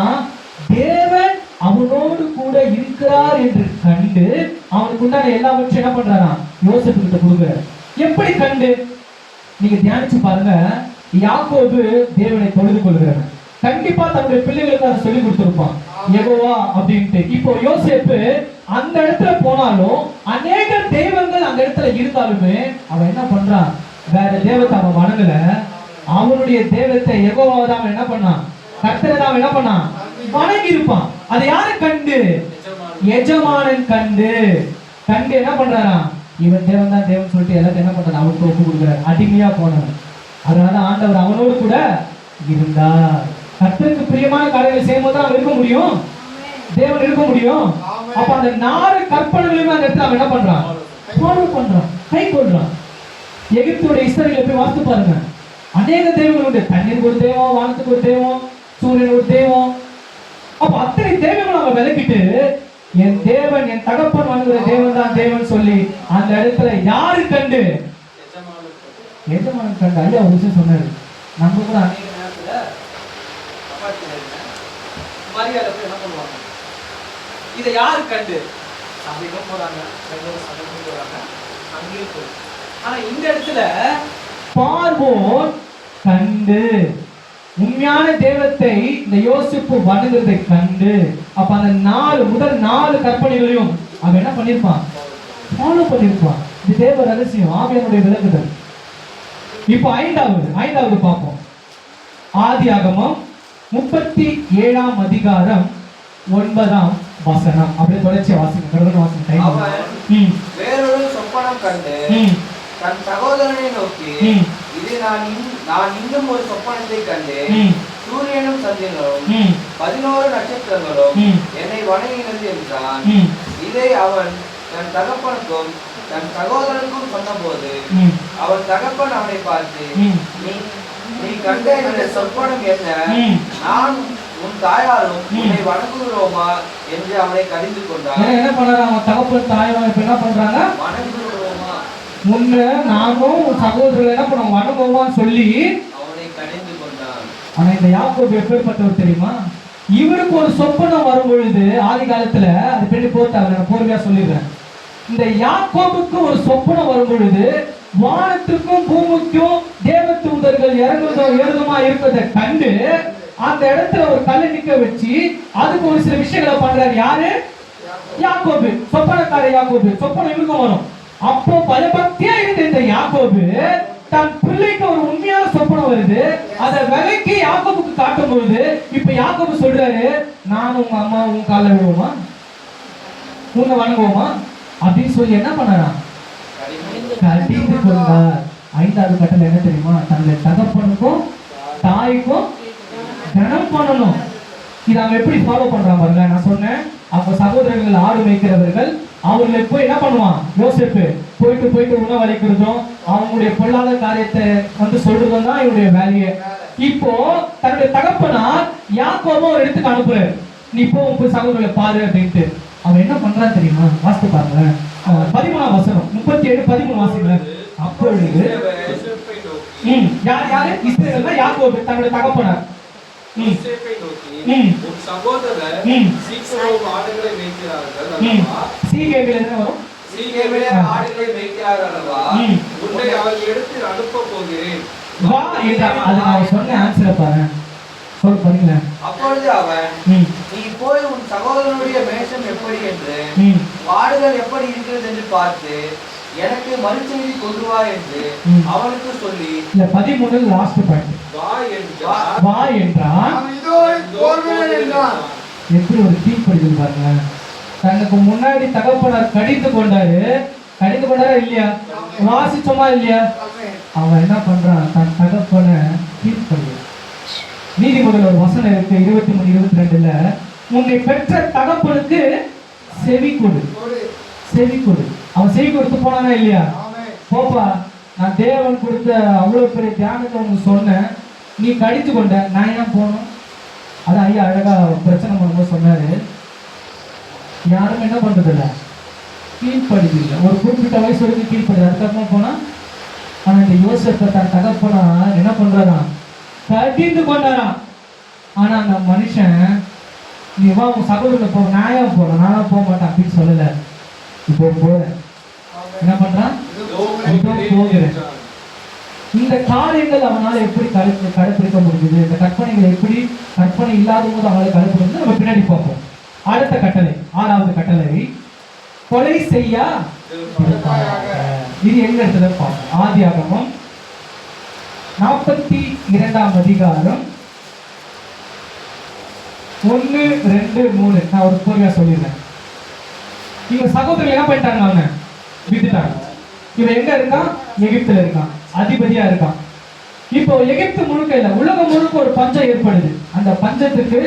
தேவன் அவனோடு கூட இருக்கிறார் என்று கண்டு அவனுக்கு உண்டான எல்லாவற்றையும் என்ன பண்றாராம்? யோசேப்பு கிட்ட கொடுக்குறாரு. எப்படி கண்டு? நீங்க தியானிச்சு பாருங்க. யாக்கோபு தேவனை தொழுது கொள்கிறார். கண்டிப்பா தன்னுடைய பிள்ளைகளுக்கு அதை சொல்லி கொடுத்திருப்பான், யெகோவா அப்படின்ட்டு. இப்போ யோசேப்பு அந்த இடத்துல போனாலும் அநேக தெய்வங்கள் அந்த இடத்துல இருந்தாலுமே அவன் என்ன பண்றான்? வேற தெய்வத்தை அவன் வணங்கல. அவனுடைய தெய்வத்தை யெகோவாவை தான் என்ன பண்ணான்? கர்த்தரை தான் என்ன பண்ணான்? வணங்கி இருப்பான். அதை யாரு கண்டு? எஜமானன் கண்டு என்ன பண்றாராம்? இவன் தேவன் தான் தேவன் சொல்லிட்டு எல்லாத்தையும் என்ன பண்றாரு? அவனுக்கு ஒப்பு கொடுக்குறாரு. அடிமையா போனவன். அதனால ஆண்டவர் அவனோடு கூட இருந்தார். கர்த்தருக்கு பிரியமான காரியங்களை செய்யும்போது அவன் இருக்க முடியும், தேவன் இருக்க முடியும். அப்ப அந்த 4 கற்பனைகளையும் அந்த இடத்துல அவன் என்ன பண்றான்? ஃபாலோ பண்றான், கை கொள்றான். எகிப்துடைய ஹிஸ்டரியில போய் வாசித்து பாருங்க. அநேக தெய்வங்கள் உண்டு. தண்ணீருக்கு ஒரு தெய்வம், வானத்துக்கு ஒரு தெய்வம், சூரியன் ஒரு தெய்வம். அப்ப அத்தனை தெய்வங்கள் அவன் விலக்கிட்டு என் தேவன், என் தகப்பன் வணங்குற தேவன் தான் தேவன் சொல்லி அந்த இடத்துல யாரு கண்டு? எஜமானன் கண்டு. ஐயா ஒரு விஷயம் சொன்னாரு. நம்ம கூட அநேக நேரத்துல மரியாதை என்ன பண்ணுவாங்க? இதை யாரு கண்டு? சபைக்கும் போறாங்க, சபைக்கும் போறாங்க, அங்கேயும் போறாங்க. ஆனா இந்த இடத்துல பார்வோன் கண்டு உண்மையான தெய்வத்தை இந்த யோசிப்பு வணங்குறதை கண்டு, அப்ப அந்த முதல் 4 கற்பனைகளையும் அவன் என்ன பண்ணிருப்பான்? ஃபாலோ பண்ணிருப்பான். இது தேவ ரகசியம், ஆவியானுடைய விளக்குதல். இப்போ ஐந்தாவது பார்ப்போம். ஆதியாகமம் 37ஆம் அதிகாரம் 9ஆம் வசனம். அப்படியே தொடர்ச்சியா வாசிங்க. வேறொரு சொப்பனம் கண்டு தன் சகோதரனை நோக்கி, இது நான் இன்னும் ஒரு சொப்பனத்தை கண்டேன். சூரியனும் சந்திரனும் 11 நட்சத்திரங்களும் என்னை வணங்கினது என்றான். இதை அவன் தன் தகப்பனுக்கும் தன் சகோதரனுக்கும் சொன்னபோது அவன் தகப்பன் அவனை பார்த்து, நீ கண்ட இந்த சொப்பனம் என்ன? நான் உன் தாயாரும் உன்னை வணங்குகிறோமா என்று அவனை கடிந்து கொண்டான். என்ன பண்றாங்க? தகப்பன் தாயாரும் இப்ப என்ன பண்றாங்க? வணங்குகிறோமா, முன்ன நானும் சகோதரர்கள் என்ன பண்ணுவோம்? வணங்குவோமான்னு சொல்லி அவனை கடிந்து கொண்டான். ஆனா இந்த யாக்கோபு எப்பேற்பட்டவர் தெரியுமா? இவருக்கு ஒரு சொப்பனம் வரும் பொழுது ஆதி காலத்துல அது பெண்ணு போத்தாங்க, நான் பொறுமையா சொல்லிடுறேன். இந்த யாக்கோபுக்கு ஒரு சொப்பனம் வரும் பொழுது வானத்துக்கும் பூமிக்கும் தேவ தூதர்கள் ஏறுதமா இருப்பதை கண்டு அந்த இடத்துல ஒரு கல்லை நிக்க வச்சு அதுக்கு ஒரு சில விஷயங்களை பண்றாரு. யாரு? யாக்கோபு, சொப்பனக்கார யாக்கோபு. சொப்பனம் இவருக்கும் வரும். அப்போ பயபக்தியா இருந்த இந்த யாக்கோபு தன் பிள்ளைக்கு ஒரு உண்மையான சொப்பனம் வருது. அதை விலைக்கு யாக்கோபுக்கு காட்டும் பொழுது இப்ப யாக்கோபு சொல்றாரு, நான் உங்க அம்மா உங்க கால விடுவோமா, உங்க வணங்குவோமா அப்படின்னு சொல்லி என்ன பண்ணறான்? கடிந்து கொண்டார். 5வது கட்டளை என்ன தெரியுமா? தன்னுடைய தகப்பனுக்கும் தாய்க்கும் கனம் பண்ணணும். இதை அவன் எப்படி ஃபாலோ பண்றான் பாருங்க. நான் சொன்னேன், அவங்க சகோதரர்கள் ஆடு மேய்க்கிறவர்கள். அவர்களை போய் என்ன பண்ணுவான்? யோசேப்பு போயிட்டு உணவளிக்கிறதும் அவங்களுடைய பொல்லாத காரியத்தை சொல்றதும் தான் இவருடைய வேலையை. இப்போ தன்னுடைய தகப்பனார் யாக்கோபு ஒரு இடத்துக்கு அனுப்புறாரு, நீ போய் சகோதரர்களை பாரு அப்படின்ட்டு. அவன் என்ன பண்றான் தெரியுமா? வாசித்து பாருங்க. 13ஆம் வசனம், 37-13 வாசிக்கல. அப்பொழுது யாரு? இஸ்ரவேல் யாக்கோபு தன்னுடைய தகப்பனார். யோசேப்பை நோக்கி ம். உன் சகோதரர் ம். சீக்கிரம் ஆடுகளை மேய்க்கிறார்கள் அல்லவா? சீகேமில் என்ன வரும்? சீகேமிலே ஆடுகளை மேய்க்கிறார்கள் அல்லவா? ம். உன்னை அவர்கள் எடுத்து அனுப்ப போகிறேன். வா என்றார். அது நான் சொன்ன ஆன்சரை பாரு. சொல் பண்ணுங்களேன். அப்பொழுது அவன், ம். நீ போய் உன் சகோதரனுடைய மேஷம் எப்படி என்று ம். ஆடுகள் எப்படி இருக்கிறது என்று பார்த்து எனக்கு மறுசெய்தி கொண்டு வா என்று ம். அவனுக்கு சொல்லி இல்ல 13 லாஸ்ட் பாயிண்ட். வா என்றார். வா என்றான். அவன் இதோ போகிறேன் என்றான். எப்படி ஒரு தீப்படிதல் பாருங்க. தனக்கு முன்னாடி தகப்பனார் கடிந்து கொண்டாரு. கடிந்து கொண்டாரா இல்லையா? வாசிச்சோமா இல்லையா? ஆமென். அவன் என்ன பண்றான்? தன் தகப்பனை கீழ்ப்படிய. நீதிமொழியில் ஒரு வசனம் இருக்கு 23-22ல, உன்னை பெற்ற தகப்பனுக்கு செவி கொடு, ஒரு செவி கொடு. அவன் செவி கொடுத்து போனானா இல்லையா? ஆமென். போப்பா, நான் தேவன் கொடுத்த அவ்வளவு பெரிய தியானத்தை உனக்கு சொன்னேன், நீ கடித்து கொண்ட, நான் ஏன் போகணும்? அது ஐயா அழகா பிரச்சனை பண்ணும்போது சொன்னாரு, யாரும் என்ன பண்றது இல்லை, கீழ்ப்படுது இல்லை. ஒரு குறிப்பிட்ட வயசு வரைக்கும் கீழ்ப்படுது, அதுக்கப்புறமா போனா. ஆனா இந்த யோசேப்பை தன் தகப்பனா என்ன பண்றாராம்? கடிந்து கொண்டாராம். ஆனா அந்த மனுஷன், நீ வா உன் சகோதரனை போ, நான் ஏன் போறேன், நானா போக மாட்டேன் அப்படின்னு சொல்லல. இப்போ போறேன். என்ன பண்றான்? போகிறேன். இந்த காரியங்கள் அவனால எப்படி கடைப்பிடிக்க முடியுது? இந்த கற்பனைகளை எப்படி கற்பனை இல்லாத போது அவங்களை கடைப்பிடிக்கிறது நம்ம பின்னாடி பார்ப்போம். அடுத்த கட்டளை, 6வது கட்டளை, கொலை செய்யா. இது எங்க இடத்துல பார்ப்போம்? ஆதியாகமம் 42ஆம் அதிகாரம் 1, 2, 3. நான் ஒரு பொறுமையா சொல்லிடுறேன். இவங்க சகோதரர்கள் என்ன பண்ணிட்டாங்க? அவங்க வித்துட்டாங்க. இவன் எங்க இருக்கான்? எகிப்துல இருக்கான், அதிபதியா இருக்கான். இப்போ எகிப்து முழுக்க இல்ல, உலகம் முழுக்க ஒரு பஞ்சம் ஏற்படுது. அந்த பஞ்சத்துக்கு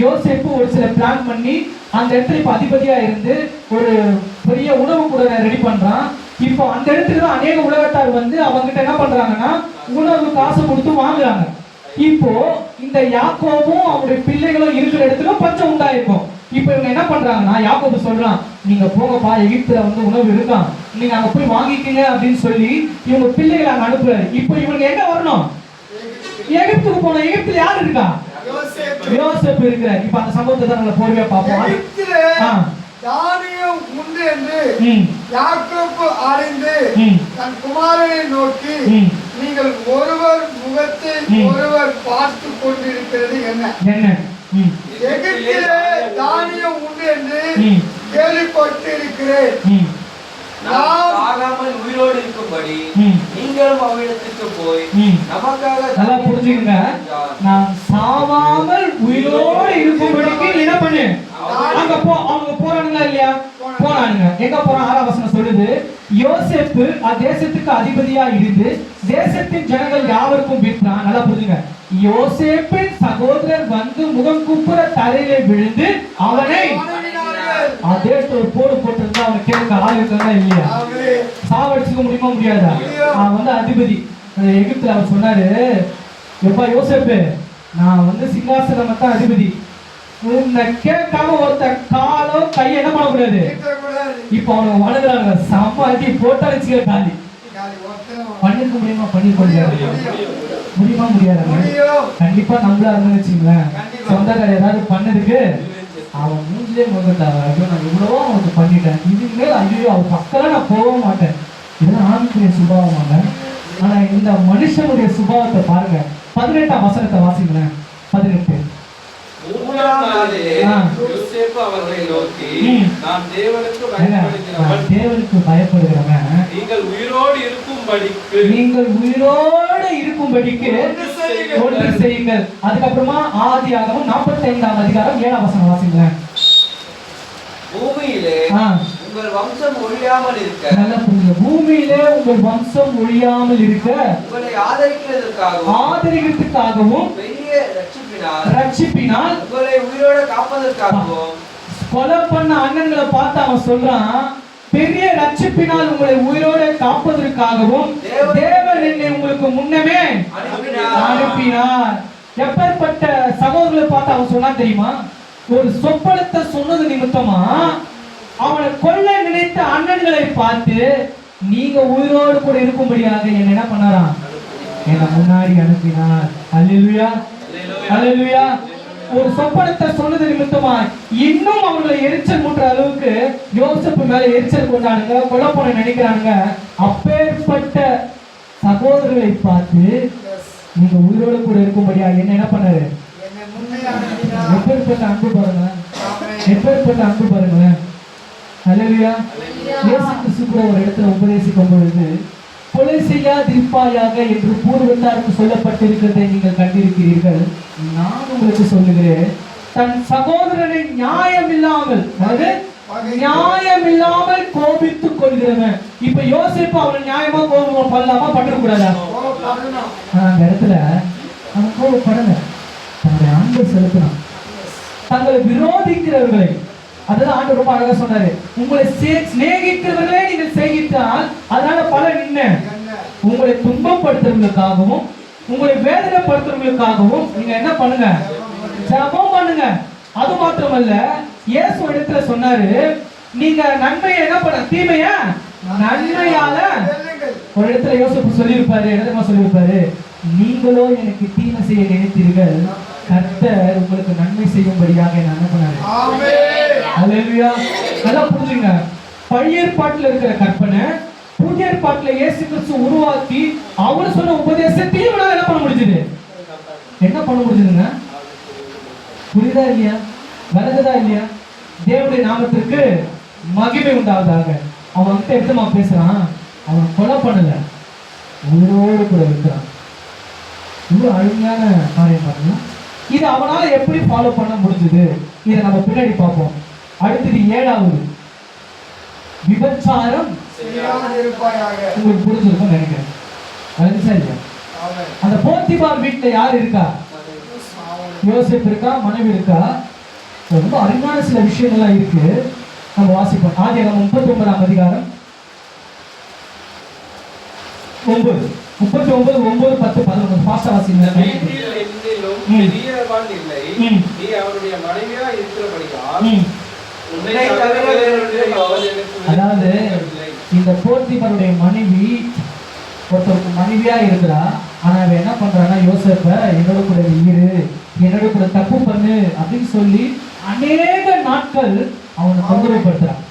யோசேப்பு ஒரு சில பிளான் பண்ணி அந்த இடத்துல இப்ப அதிபதியா இருந்து ஒரு பெரிய உணவு கூட ரெடி பண்றான். இப்போ அந்த இடத்துக்கு தான் அநேக உலகத்தார் வந்து அவங்ககிட்ட என்ன பண்றாங்கன்னா உணவு காசு கொடுத்து வாங்குறாங்க. இப்போ இந்த யாக்கோபும் அவருடைய பிள்ளைகளும் இருக்கிற இடத்துல பஞ்சம் உண்டாயிருக்கும். இப்போ இவங்க என்ன பண்றாங்கன்னா, யாக்கோபு சொல்றான், நீங்க போங்கப்பா, எகிப்துல வந்து உணவு இருக்கான், நீங்க அங்க போய் வாங்கிக்கீங்க அப்படின்னு சொல்லி இவங்க பிள்ளைகளை அங்க அனுப்புறாரு. இப்போ இவங்க எங்க வரணும்? எகிப்துக்கு போனோம். எகிப்துல யார் இருக்கா? யோசேப்பு இருக்கிறார். இப்ப அந்த சம்பவத்தை தான் நம்ம பொறுமையா பார்ப்போம். எகிப்திலே தானியம் உண்டு என்று யாக்கோபு அறிந்து தன் குமாரனை நோக்கி, நீங்கள் ஒருவர் முகத்தை ஒருவர் பார்த்து கொண்டிருக்கிறது என்ன? எகிப்திலே தானியம் உண்டு என்று கேள்விப்பட்டு இருக்கிறேன். நாம் சாகாமல் உயிரோடு இருக்கும்படி நீங்களும் அவரிடத்துக்கு போய் நமக்காக நல்லா புரிஞ்சுக்கங்க. நாம் சாவாமல் உயிரோடு இருக்கும்படிக்கு என்ன பண்ணு? அங்க போ. அவங்க போறானுங்களா இல்லையா? போறானுங்க. எங்க போறான்? 6ஆம் வசனம் சொல்லுது, யோசேப்பு தேசத்துக்கு அதிபதியா இருந்து தேசத்தின் ஜனங்கள் யாவருக்கும் விற்றான். நல்லா புரிஞ்சுங்க. யோசேப்பின் சகோதரர் வந்து முகம் குப்புற தரையிலே விழுந்து அவனை அதே ஒரு போடு போட்டிருந்தா அவனை கேட்க ஆள் இருக்கா இல்லையா? சாவடிச்சுக்க முடியுமா? முடியாதா? அவன் வந்து அதிபதி எகிப்துல. அவர் சொன்னாரு, எப்பா யோசேப்பு, நான் வந்து சிங்காசனம் தான் அதிபதி, உன்னை கேட்காம ஒருத்த காலோ கையை என்ன பண்ணக்கூடாது. இப்ப அவனுக்கு வணங்குறாங்க. சம்பாதி போட்டா வச்சுக்க காலி. பண்ணிருக்க முடியுமா? பண்ணிருக்க முடியுமா? முடியாது. கண்டிப்பா நம்மளா இருந்து வச்சுங்களேன், சொந்தக்கார ஏதாவது பண்ணதுக்கு அவன் மூஞ்சிலே முகத்தாவ, ஐயோ நான் எவ்வளவோ அவனுக்கு பண்ணிட்டேன், இதுமே ஐயோ அவன் பக்கம் நான் போக மாட்டேன். இதெல்லாம் ஆணுக்குரிய சுபாவமாங்க. ஆனா இந்த மனுஷனுடைய சுபாவத்தை பாருங்க. 18ஆம் வசனத்தை வாசிங்களேன். 18. 3ஆம் நாளிலே யோசேப்பு அவர்களை நோக்கி, நான் தேவனுக்கு பயப்படுகிறவன், நீங்கள் உயிரோடு இருக்கும்படிக்கு ஒன்று செய்யுங்கள். அதுக்கப்புறமா ஆதியாகமம் 45ஆம் அதிகாரம் 7ஆம் வசனம் வாசிங்களேன். பூமியிலே உங்கள் வம்சம் ஒழியாமல் இருக்க, நல்லா புரியுங்க, பூமியிலே உங்கள் வம்சம் ஒழியாமல் இருக்க, உங்களை ஆதரிக்கிறதுக்காகவும் பெரிய ரட்சிப்பினால் உங்களை உயிரோட காப்பதற்காகவும். கொலை பண்ண அண்ணன்களை பார்த்து அவன் சொல்றான், பெரிய ரட்சிப்பினால் உங்களை உயிரோட காப்பதற்காகவும் தேவன் என்னை உங்களுக்கு முன்னமே அனுப்பினார். எப்பேற்பட்ட சகோதரர்களை பார்த்து அவன் சொன்னா தெரியுமா? ஒரு சொப்பனத்தை சொன்னது நிமித்தமா அவனை கொல்ல நினைத்த அண்ணன்களை பார்த்து, நீங்க உயிரோடு கூட இருக்கும்படியாக என்ன பண்ணாராம்? என்ன முன்னாடி அனுப்பினார். அல்லேலூயா. ஹல்லேலூயா. ஒரு சொப்பனத்தை சொன்னது நிமித்தமா இன்னும் அவங்களை எரிச்சல் மூட்டுற அளவுக்கு யோசேப்பு மேல எரிச்சல் கொண்டானுங்க, கொலை பண்ண நினைக்கிறானுங்க. அப்பேற்பட்ட சகோதரர்களை பார்த்து நீங்க உயிரோடு கூட இருக்கும்படியா என்ன பண்ணாரு? என்னை முன்னே அனுப்பினார். எப்பேற்பட்ட அன்பு பாருங்க, எப்பேற்பட்ட அன்பு பாருங்க. ஹல்லேலூயா. இயேசு கிறிஸ்து கூட ஒரு இடத்துல உபதேசிக்கும் பொழுது கொலை செய்யாதிருப்பாயாக என்று பூர்வத்தாருக்கு சொல்லப்பட்டிருக்கிறதை நீங்கள் கண்டிருக்கிறீர்கள். நான் உங்களுக்கு சொல்லுகிறேன், தன் சகோதரனை நியாயமில்லாமல் நியாயமில்லாமல் கோபித்துக் கொள்கிறவன். இப்ப யோசேப்பு அவன் நியாயமா கோபம் பண்ணலாமா பண்ணக்கூடாதா? அந்த இடத்துல அவன் கோபப்படல, தன்னுடைய அன்பை செலுத்தினான். தங்களை விரோதிக்கிறவர்களை, அதுதான் ஆண்டு ரொம்ப அழகா சொன்னாரு, உங்களை சிநேகிக்கிறவர்களே நீங்கள் செய்கிட்டால் அதனால பலன் என்ன? உங்களை துன்பப்படுத்துறவங்களுக்காகவும் உங்களை வேதனைப்படுத்துறவங்களுக்காகவும் நீங்க என்ன பண்ணுங்க? ஜெபம் பண்ணுங்க. அது மாத்திரமல்ல, இயேசு இடத்துல சொன்னாரு, நீங்க நன்மையை என்ன பண்ண, தீமைய நன்மையால. ஒரு இடத்துல யோசேப்பு சொல்லியிருப்பாரு, இடமா சொல்லியிருப்பாரு, நீங்களோ எனக்கு தீமை செய்ய நினைத்தீர்கள், கர்த்தர் உங்களுக்கு நன்மை செய்யும்படியாக என்ன பண்ணாரு. ஹல்லேலூயா. நல்லா புரிஞ்சுங்க. பழைய ஏற்பாட்டுல இருக்கிற கற்பனை புதிய ஏற்பாட்டுல இயேசு கிறிஸ்து உருவாக்கி அவர் சொன்ன உபதேசத்தையும் இவனால என்ன பண்ண முடிஞ்சது? என்ன பண்ண முடிஞ்சதுங்க? புரியுதா இல்லையா? விளங்குதா இல்லையா? தேவனுடைய நாமத்திற்கு மகிமை உண்டாவதாக. அவன் கிட்ட எடுத்துமா பேசுறான், அவன் கொலை பண்ணல, உயிரோடு கூட இருக்கிறான். இவ்வளவு அருமையான காரியம் பாருங்க. இது அவனால எப்படி ஃபாலோ பண்ண முடிஞ்சது? இதை நம்ம பின்னாடி பார்ப்போம். அடுத்தது 7வது, விபச்சாரம் உங்களுக்கு புரிஞ்சிருக்கும் நினைக்கிறேன். இல்லையா? அந்த போத்திபார் வீட்டுல யார் இருக்கா? யோசேப்பு இருக்கா, மனைவி இருக்கா. ரொம்ப அருமையான சில விஷயங்கள்லாம் இருக்கு, நம்ம வாசிப்போம். ஆதியாகமம் 39ஆம் அதிகாரம் 9, 39, 9, 10, 11 பாஸ்டா வாசிங்க. பெரியவன் இல்லை, நீ அவனுடைய மனைவியா இருக்கிறபடியால் அதாவது இந்த போத்திபாருடைய மனைவி ஒருத்தருக்கு மனைவியா இருக்கிறா. ஆனா அவ என்ன பண்றான்னா, யோசேப்ப என்னோட கூட இரு, என்னோட கூட தப்பு பண்ணு அப்படின்னு சொல்லி அநேக நாட்கள் அவனை தொந்தரவுப்படுத்துறான்.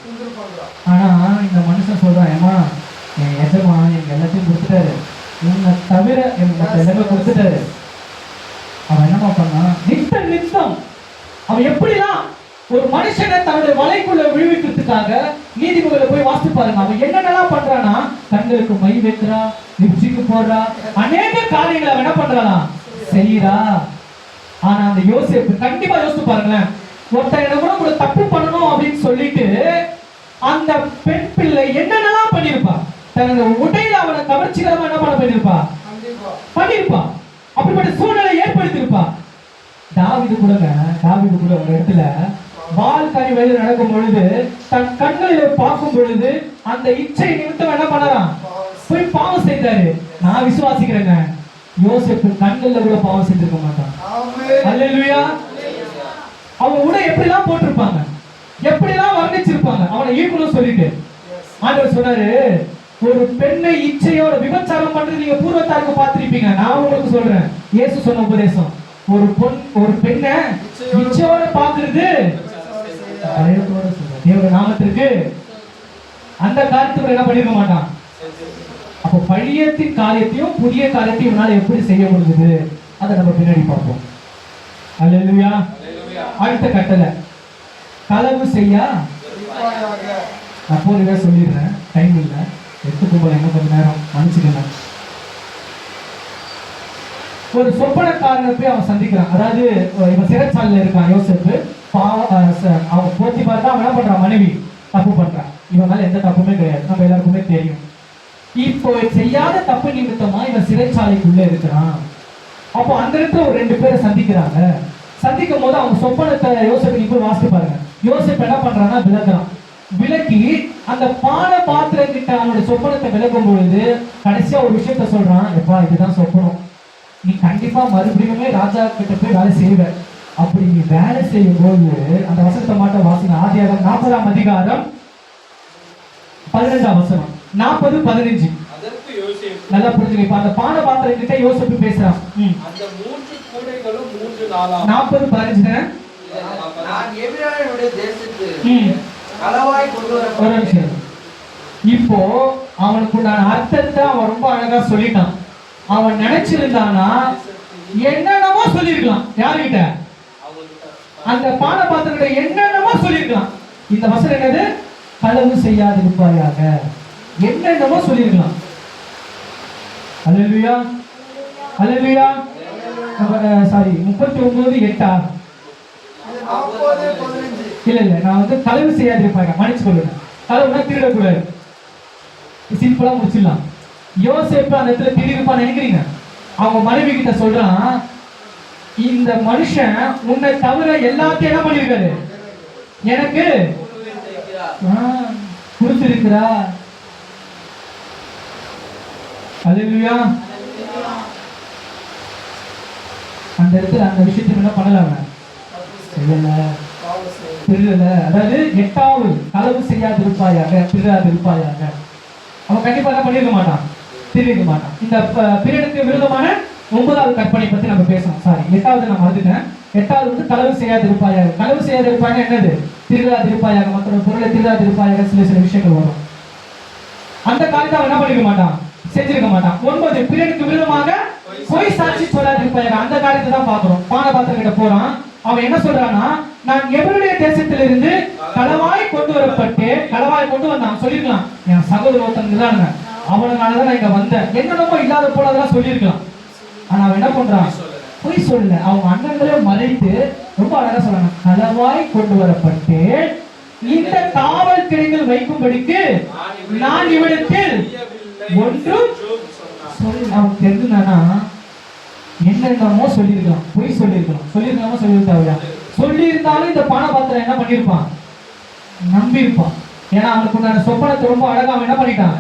ஆனா இந்த மனுஷன் சொல்றான், ஏமா என் எஜமா எனக்கு எல்லாத்தையும் கொடுத்துட்டாரு, உன்னை தவிர எனக்கு எல்லாமே கொடுத்துட்டாரு. அவன் என்னமா பண்ணான், நித்தம் அவன் எப்படிலாம் ஒரு மனுஷனை தன்னுடைய வலைக்குள்ள விழுவிக்கிறதுக்காக நீதிமொழியில போய் வாசித்து பாருங்க. அவன் என்னென்னலாம் பண்றானா, கண்களுக்கு மை வைக்கிறா, லிப்ஸ்டிக் போடுறா, அநேக காரியங்களை அவன் என்ன பண்றானா செய்யறா. ஆனா அந்த யோசேப்பு கண்டிப்பா யோசித்து பாருங்களேன், ஒருத்தன் கூட தப்பு பண்ணணும் அப்படின்னு சொல்லிட்டு அந்த பெண் பிள்ளை என்னென்னலாம் பண்ணிருப்பா, தனது உடையில அவனை கவர்ச்சிகரமா என்ன பண்ணிருப்பா, அப்படிப்பட்ட சூழ்நிலை ஏற்படுத்தியிருப்பா. தாவீது கூட ஒரு இடத்துல வாழ்க்கை வழியில் நடக்கும் பொழுது தன் கண்களில் பார்க்கும் பொழுது அந்த இச்சை நிமித்தம் என்ன பண்ணலாம், போய் பாவம் செய்தாரு. நான் விசுவாசிக்கிறேங்க, யோசேப்பு கண்கள்ல கூட பாவம் செஞ்சிருக்க மாட்டான். அல்லேலூயா. அவன் உடை எப்படிலாம் போட்டிருப்பாங்க, எப்படிலாம் வர்ணிச்சிருப்பாங்க, அவனை ஈர்க்கணும் சொல்லிட்டு ஆண்டவர் சொன்னாரு, ஒரு பெண்ணை இச்சையோட விபச்சாரம் பண்றது நீங்க பூர்வத்தாருக்கு பார்த்திருப்பீங்க. நான் உங்களுக்கு சொல்றேன், இயேசு சொன்ன உபதேசம், ஒரு பெண்ணை இச்சையோட பாக்குறது தேவ நாமத்திற்கு அந்த காரியத்துக்கு என்ன பண்ணிருக்க மாட்டான். அப்போ பழையத்தின் காரியத்தையும் புதிய காரியத்தையும் இவனால எப்படி செய்ய முடியுது, அதை நம்ம பின்னாடி பார்ப்போம். அல்லேலூயா. அடுத்த கட்டளை, களவு செய்யா. நான் போறதா சொல்லிடுறேன், டைம் இல்லை, எடுத்துக்கோங்க, என்ன கொஞ்ச நேரம் மன்னிச்சுக்கங்க. ஒரு சொப்பனக்காரனை போய் அவன் சந்திக்கிறான். அதாவது இவன் சிறைச்சாலையில் இருக்கான் யோசேப்பு. அவன் போத்தி பார்த்தா அவன் என்ன பண்றான், மனைவி தப்பு பண்றான். இவன் மேல எந்த தப்புமே கிடையாது, நம்ம எல்லாருக்குமே தெரியும். இப்போ செய்யாத தப்பு நிமித்தமா இவன் சிறைச்சாலைக்குள்ள இருக்கிறான். அப்போ அந்த இடத்துல ஒரு 2 பேரை சந்திக்கிறாங்க. சந்திக்கும் போது அவங்க சொப்பனத்தை யோசேப்பு போய் வாசித்து பாருங்க. யோசேப்பு என்ன பண்றான்னா விலகிறான். விலக்கி அந்த பான பாத்திரம் கிட்ட அவனோட சொப்பனத்தை விலகும் பொழுது கடைசியா ஒரு விஷயத்த சொல்றான், எப்பா இதுதான் சொப்பனம், நீ கண்டிப்பா மறுபடியுமே ராஜா கிட்ட போய் வேலை செய்வ. அப்படி நீ வேலை செய்யும் போது அந்த வசனத்தை மாட்ட வாசிங்க. ஆதியாகமம் 40ஆம் அதிகாரம் 15ஆம் வசனம், 40:15. நல்லா புரிஞ்சுங்க. இப்ப அந்த பான பாத்திரம் கிட்ட யோசேப்பு பேசுறான். அந்த 3 கூடைகளும் 3 நாளாகும். 40:15. நான் எபிரேயருடைய தேசத்துக்கு ம். களவாய் கொண்டு ஒரு வர நிமிஷம். இப்போ அவனுக்கு நான் அர்த்தத்தை அவன் ரொம்ப அழகா சொல்லிட்டான். அவன் நினைச்சிருந்தானா என்னென்னமோ சொல்லிருக்கலாம். யாருகிட்ட? அந்த பானபாத்திரத்தை என்னென்னமோ சொல்லிருக்கலாம். இந்த வசனம் என்னது? களவு செய்யாதிருப்பாயாக. என்னென்னமோ சொல்லிருக்கலாம். அல்லேலூயா, அல்லேலூயா. சாரி, 39:8. இது 40:15. இல்ல நான் வந்து களவு செய்யாதிருப்பாங்க. மன்னிச்சு கொள்ளுங்க. களவுனா திருடக்கூடாது. சிம்பிளா முடிச்சிடலாம். யோசேப்பு அந்த இடத்துல திருடிருப்பான்னு நினைக்கிறீங்க? அவங்க மனைவி கிட்ட சொல்றான், இந்த மனுஷன் உன்னை தவிர எல்லாத்தையும் என்ன பண்ணிருக்காரு, எனக்கு கொடுத்திருக்கிறா. அல்லேலூயா. அந்த இடத்துல அந்த விஷயத்தை என்ன பண்ணலாம செய்யல, திருடல. அதாவது 8வது களவு செய்யாதிருப்பாயாக, திருடாதிருப்பாயாக. அவன் கண்டிப்பா என்ன பண்ணிருக்க மாட்டான், திருடிக்க மாட்டான். இந்த பீரியடுக்கு விரோதமான 9வது கற்பனை பத்தி நம்ம பேசணும். சாரி, 8வது நான் மறந்துட்டேன். 8வது வந்து களவு செய்யாதிருப்பாயாக. களவு செய்யாதிருப்பாங்க என்னது? திருடாதிருப்பாயாக, மற்றொரு பொருளை திருடாதிருப்பாயாக. சில விஷயங்கள் வரும். அந்த காரியத்தை அவன் என்ன பண்ணிருக்க மாட்டான், செஞ்சிருக்க மாட்டான். 9 பீரியடுக்கு விரோதமாக பொய் சாட்சி சொல்லாதிருப்பாயாக. அந்த காரியத்தை தான் பார்க்கிறோம். பானபாத்திரம் கிட்ட போறான். அவன் என்ன சொல்றான்னா, நான் எவருடைய தேசத்திலிருந்து களவாய் கொண்டு வரப்பட்டு, களவாய் கொண்டு வந்தான் சொல்லிருக்கலாம். என் சகோதர ஒருத்தன் இருந்தானுங்க, அவனுனாலதான் நான் இங்க வந்தேன். என்னென்னமோ இல்லாத போல அதெல்லாம் சொல்லியிருக்கலாம். ஆனா அவன் என்ன பண்றான், பொய் சொல்லல. அவங்க அண்ணன்களே மறைத்து ரொம்ப அழகா சொல்றாங்க, களவாய் கொண்டு வரப்பட்டு இந்த காவல் கிளைகள் வைக்கும்படிக்கு நான் இவனிடத்தில் ஒன்றும் சொல்லி. அவன் தெரிஞ்சுனானா என்னென்னமோ சொல்லியிருக்கலாம், பொய் சொல்லியிருக்கலாம். சொல்லியிருக்காம சொல்லியிருந்தாலும் இந்த பானபாத்திரம் என்ன பண்ணிருப்பான், நம்பியிருப்பான். ஏன்னா அவனுக்கு நான் சொப்பனத்தை ரொம்ப அழகா அவன் என்ன பண்ணிட்டான்,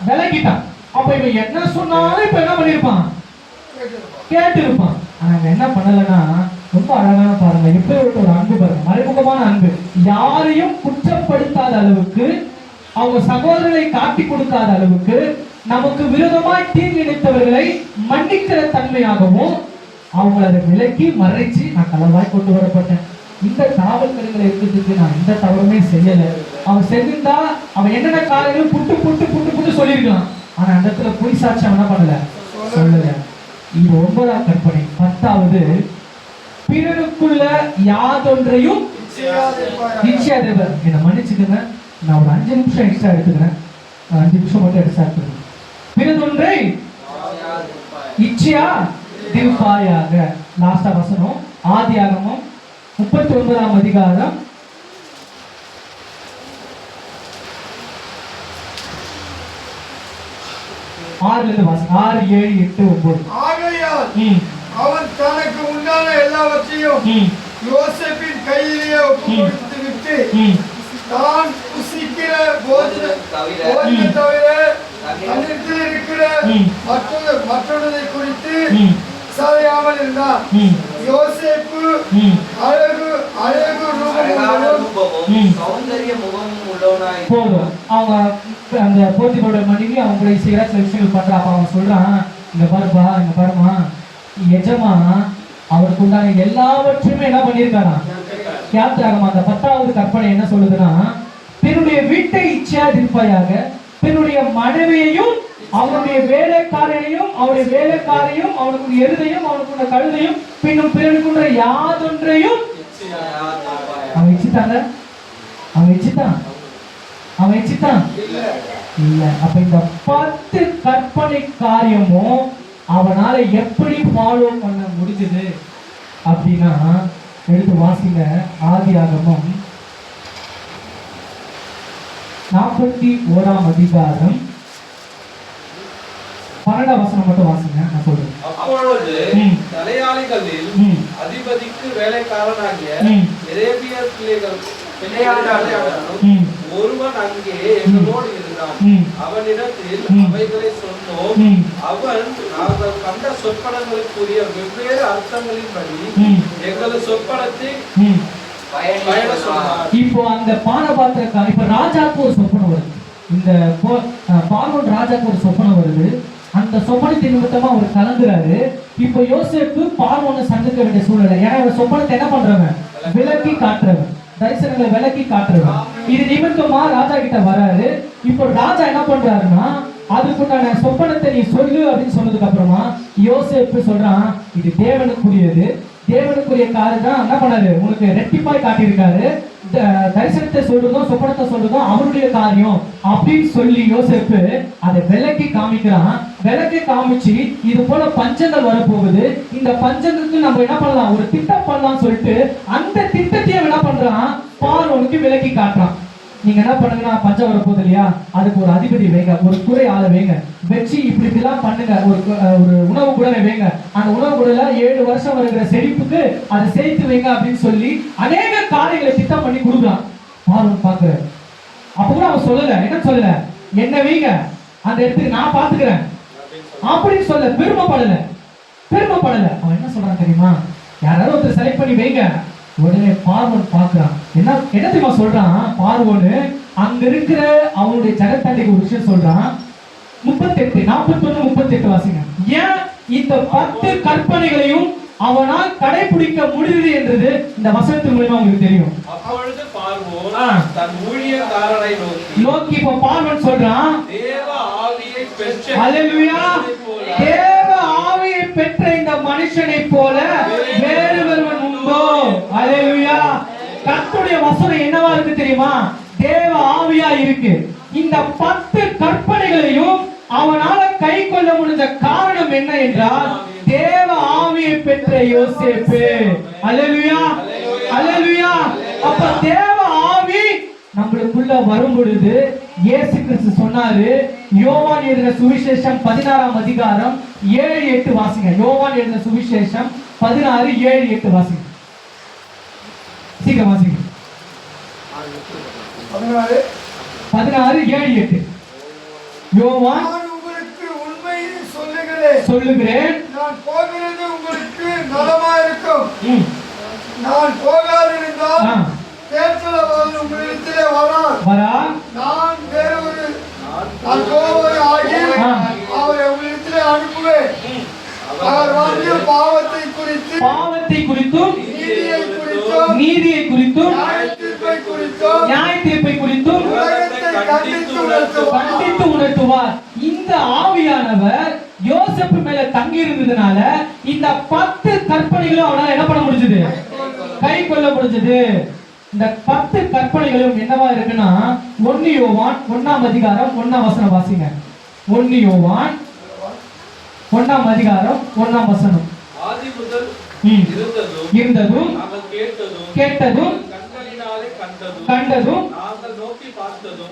விலகிட்டான். அப்ப இவன் என்ன சொன்னாலும் இப்ப என்ன பண்ணிருப்பான், கேட்டு இருப்பான். ஆனா அவன் என்ன பண்ணலன்னா, ரொம்ப அழகான பாருங்க, எப்படி ஒரு அன்பு பாருங்க, மறைமுகமான அன்பு. யாரையும் குற்றப்படுத்தாத அளவுக்கு, அவங்க சகோதரரை காட்டி கொடுக்காத அளவுக்கு, நமக்கு விரோதமாய் தீங்கு நினைத்தவர்களை மன்னிக்கிற தன்மையாகவும் அவங்களை அதை விலக்கி மறைச்சு, நான் களவாய் கொண்டு வரப்பட்டேன், இந்த காவல் கருங்களை இருக்கிறதுக்கு நான் எந்த தவறுமே செய்யல. அவன் செஞ்சிருந்தா அவன் என்னென்ன காரியங்களும் புட்டு புட்டு புட்டு புட்டு சொல்லியிருக்கலாம். ஆனா அந்த இடத்துல பொய் சாட்சி அவன் என்ன பண்ணல, சொல்லல. இது 9வது கற்பனை. 10வது, பிறருக்குள்ள யாதொன்றையும் இச்சையாதிருப்பார். என்னை மன்னிச்சுக்கங்க, நான் ஒரு 5 நிமிஷம் எக்ஸ்ட்ரா எடுத்துக்கிறேன். 5 நிமிஷம் மட்டும் எக்ஸ்ட்ரா எடுத்துக்கிறேன். பிறதொன்றை இச்சையா திருப்பாயாக. லாஸ்டா வசனம், ஆதியாகமம் 39ஆம் அதிகாரம் 6 வாசம். 6, 7, 8, 9. ஆகையால் அவன் தனக்கு உண்டான எல்லாவற்றையும் யோசேப்பின் கையிலே ஒப்புக்கொடுத்து விட்டு, தான் புசிக்கிற போஜனை தவிர தன்னிடத்தில் இருக்கிற மற்றொன்றை குறித்து விசாரியாமல் இருந்தான். யோசேப்பு அழகு ரூபமும் சௌந்தரிய முகமும் உள்ளவனாய் போதும். அவங்க அந்த போத்தியோட மனைவி அவங்களை செய்யற சில விஷயங்கள் பண்றா. அப்ப அவன் சொல்றான், இங்க பாருப்பா, இங்க பாருமா, எஜமா அவருக்கு உண்டான எல்லாவற்றையுமே என்ன பண்ணியிருக்காராம், யாத்திராகமா. அந்த 10வது கற்பனை என்ன சொல்லுதுன்னா, பின்னுடைய வீட்டை இச்சையாதிருப்பாயாக, பின்னுடைய மனைவியையும் அவனுடைய வேலைக்காரனையும் அவனுக்கு எருதையும் அவனுக்கு கழுதையும் பின்னும் பிறனுக்குன்ற யாதொன்றையும் அவன் இச்சித்தான் இல்ல. அப்ப இந்த 10 கற்பனை காரியமும் அவனால எப்படி ஃபாலோ பண்ண முடிஞ்சது அப்படின்னா, எடுத்து வாசிங்க. ஆதியாகமம் 41ஆம் அதிகாரம் 12ஆம் வசனம் மட்டும் வாசிங்க, நான் சொல்றேன். அப்பொழுது தலையாளிகளில் அதிபதிக்கு வேலைக்காரனாகிய எரேபியர் பிள்ளைகளில் ஒருவன் அங்கே எங்களோடு இருந்தான். அவனிடத்தில் அவைகளை சொன்னோம். அவன் நாங்கள் கண்ட சொற்பனங்களுக்குரிய வெவ்வேறு அர்த்தங்களின்படி எங்கள் சொற்பனத்தை பயண சொன்னார். இப்போ அந்த பானபாத்திரக்கார, இப்ப ராஜாக்கு ஒரு சொப்பனம் வருது. இந்த பார்வோன் ராஜாக்கு ஒரு சொப்பனம் வருது. அந்த சொப்பனத்தை நிமித்தமா அவர் கலங்குறாரு. இப்போ யோசேப்பு பார்வோனை சந்திக்க வேண்டிய சூழ்நிலை. ஏன்னா இவர் சொப்பனத்தை என்ன பண்றவன்? விலக்கி காட்டுறவன், தரிசனங்களை விலக்கி காட்டுறவன். இது நிமித்தமா ராஜா கிட்ட வராரு. இப்போ ராஜா என்ன பண்றாருன்னா, அதுக்குண்டான சொப்பனத்தை நீ சொல்லு அப்படின்னு சொன்னதுக்கு அப்புறமா யோசேப்பு சொல்றான், இது தேவனுக்குரியது, தேவனுக்குரிய காரியம் தான் என்ன பண்ணாரு, உனக்கு ரெட்டிப்பாய் காட்டியிருக்காரு. தரிசனத்தை சொல்றதும் சொப்பனத்தை சொல்றதும் அவருடைய காரியம் அப்படின்னு சொல்லி யோசேப்பு அதை விலக்கி காமிக்கிறான். விலக்கி காமிச்சு இது போல பஞ்சங்கள் வரப்போகுது, இந்த பஞ்சங்களுக்கு நம்ம என்ன பண்ணலாம், ஒரு திட்டம் பண்ணலாம் சொல்லிட்டு அந்த திட்டத்தையும் என்ன பண்றான், பார்வோனுக்கு விலக்கி காட்டுறான். நீங்க என்ன பண்ணுங்கன்னா, பஞ்சம் வரப்போகுது இல்லையா, அதுக்கு ஒரு அதிபதி வைங்க, ஒரு துறை ஆளை வைங்க, வச்சு இப்படி இப்படிலாம் பண்ணுங்க, ஒரு உணவு கூட வைங்க, அந்த உணவு கூடல 7 வருஷம் வருகிற செழிப்புக்கு அதை சேர்த்து வைங்க அப்படின்னு சொல்லி அநேக காரியங்களை திட்டம் பண்ணி கொடுக்குறான். பார்வன் பாக்குறாரு. அப்ப கூட அவன் சொல்லல, என்ன சொல்லல, என்ன வைங்க அந்த இடத்துக்கு நான் பாத்துக்கிறேன் அப்படின்னு சொல்ல, பெருமைப்படல. அவன் என்ன சொல்றான் தெரியுமா, யாராவது ஒருத்தர் செலக்ட் பண்ணி வைங்க. உடனே பார்வோன் பாக்குறான். என்ன தெரியுமா சொல்றான் பார்வோனு, அங்க இருக்கிற அவனுடைய ஜெகத்தாண்டிக்கு ஒரு விஷயம் சொல்றான். 41 வாசிங்க. ஏன் இந்த 10 கற்பனைகளையும் அவனால் கடைபிடிக்க முடியுது என்றது இந்த வசனத்தின் மூலமா உங்களுக்கு தெரியும். அப்பொழுது பார்வோன் தன் ஊழியக்காரரை நோக்கி இப்ப பார்வோன் சொல்றான், தேவ ஆவியை பெற்ற, ஹல்லேலூயா, தேவ ஆவியை பெற்ற இந்த மனுஷனை போல வேறு ஒருவன் உண்டோ? ஹல்லேலூயா. கர்த்தருடைய வசனம் என்னவா இருக்கு தெரியுமா, தேவ ஆவியா இருக்கு. இந்த 10 கற்பனைகளையும் அவனால கை கொள்ள முடிஞ்ச காரணம் என்ன என்றால், தேவ ஆவியை பெற்ற யோசேப்பு. ஹல்லேலூயா, ஹல்லேலூயா. அப்ப தேவ ஆவி நம்மளுக்குள்ள வரும் பொழுது இயேசு கிறிஸ்து சொன்னாரு, யோவான் எழுதின சுவிசேஷம் 16ஆம் அதிகாரம் 7-8 வாசிங்க. யோவான் எழுதின சுவிசேஷம் 16:7-8 வாசிங்க. சீக்கிரம் வாசிங்க. 16:7-8. யோவான், உங்களுக்கு உண்மையை சொல்லுகிறேன், நான் போகிறது உங்களுக்கு நலமா இருக்கும். நான் போகாதிருந்தால் தேற்றலவன் உங்களிடத்திலே வரா. நான் வேறொரு ஆகி அவரை உங்களிடத்திலே அனுப்புவேன். அவர் வந்து பாவத்தை குறித்தும் நீதியை குறித்தும் நியாய தீர்ப்பை குறித்தும் கண்டித்து உணர்த்துவார். இந்த ஆவியானவர் யோசேப்பு மேல தங்கி இருந்ததுனால இந்த 10 கற்பனைகளும் அவனால என்ன பண்ண முடிஞ்சது, கை கொள்ள முடிஞ்சது. இந்த 10 கற்பனைகளும் என்னவா இருக்குன்னா, 1 யோவான் 1ஆம் அதிகாரம் 1ஆம் வசனம் வாசிங்க. 1 யோவான் 1ஆம் அதிகாரம் 1ஆம் வசனம். ஆதி முதல் இருந்ததும் நாங்கள் கேட்டதும் கண்களினாலே கண்டதும் நாங்கள் நோக்கி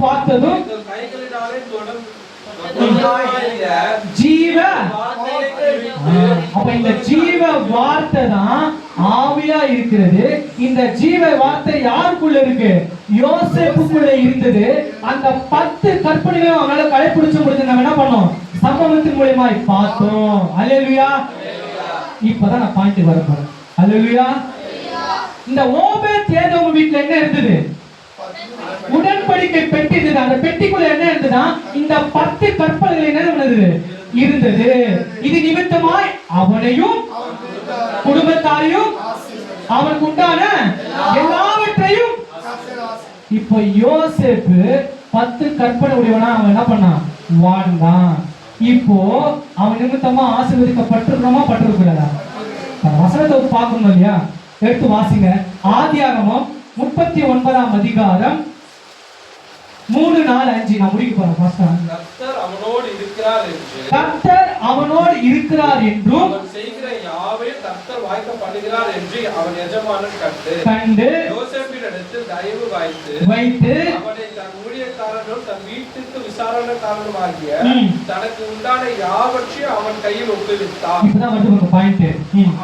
பார்த்ததும் எங்கள் கைகளினாலே ஜீவ. அப்ப இந்த ஜீவ வார்த்தை தான் ஆவியா இருக்கிறது. இந்த ஜீவ வார்த்தை யாருக்குள்ள இருக்கு, யோசேப்புக்குள்ள இருந்தது. அந்த 10 கற்பனைகளும் அவனால கடைபிடிச்ச முடிஞ்சு நம்ம என்ன பண்ணோம், சம்பவத்தின் மூலமா பார்த்தோம். ஹல்லேலூயா. இப்பதான் நான் பாயிண்ட் வர போறேன். ஹல்லேலூயா. இந்த ஓபேத் ஏதோம் வீட்ல என்ன இருந்தது, உடன்படிக்கை பெட்டி இருந்தது. அந்த பெட்டிக்குள்ள என்ன இருந்ததுன்னா, இந்த 10 கற்பனைகள் என்ன இருந்தது. இது நிமித்தமாய் அவனையும் குடும்பத்தாரையும் அவனுக்கு உண்டான எல்லாவற்றையும். இப்ப யோசேப்பு 10 கற்பனை உடையவனா அவன் என்ன பண்ணான், வாழ்ந்தான். இப்போ அவன் நிமித்தமா ஆசீர்வதிக்கப்பட்டிருக்கணுமா பட்டிருக்கூடாதா? வசனத்தை பார்க்கணும் இல்லையா, எடுத்து வாசிங்க. ஆதியாகமம் 39ஆம் அதிகாரம் 3, 4, 5. நான் முடிக்க போறேன். கர்த்தர் அவனோடு இருக்கிறார் என்றும் அவன் செய்கிற யாவையும் கர்த்தர் வாய்க்க பண்ணுகிறார் என்று அவன் எஜமானன் கண்டு யோசேப்பினிடத்தில் தயவு வைத்து அவனை தன் ஊழியக்காரனும் தன் வீட்டுக்கு விசாரணைக்காரனுமாகிய தனக்கு உண்டான யாவற்றையும் அவன் கையில் ஒப்புவித்தான். இப்பதான் வந்து பாயிண்ட்.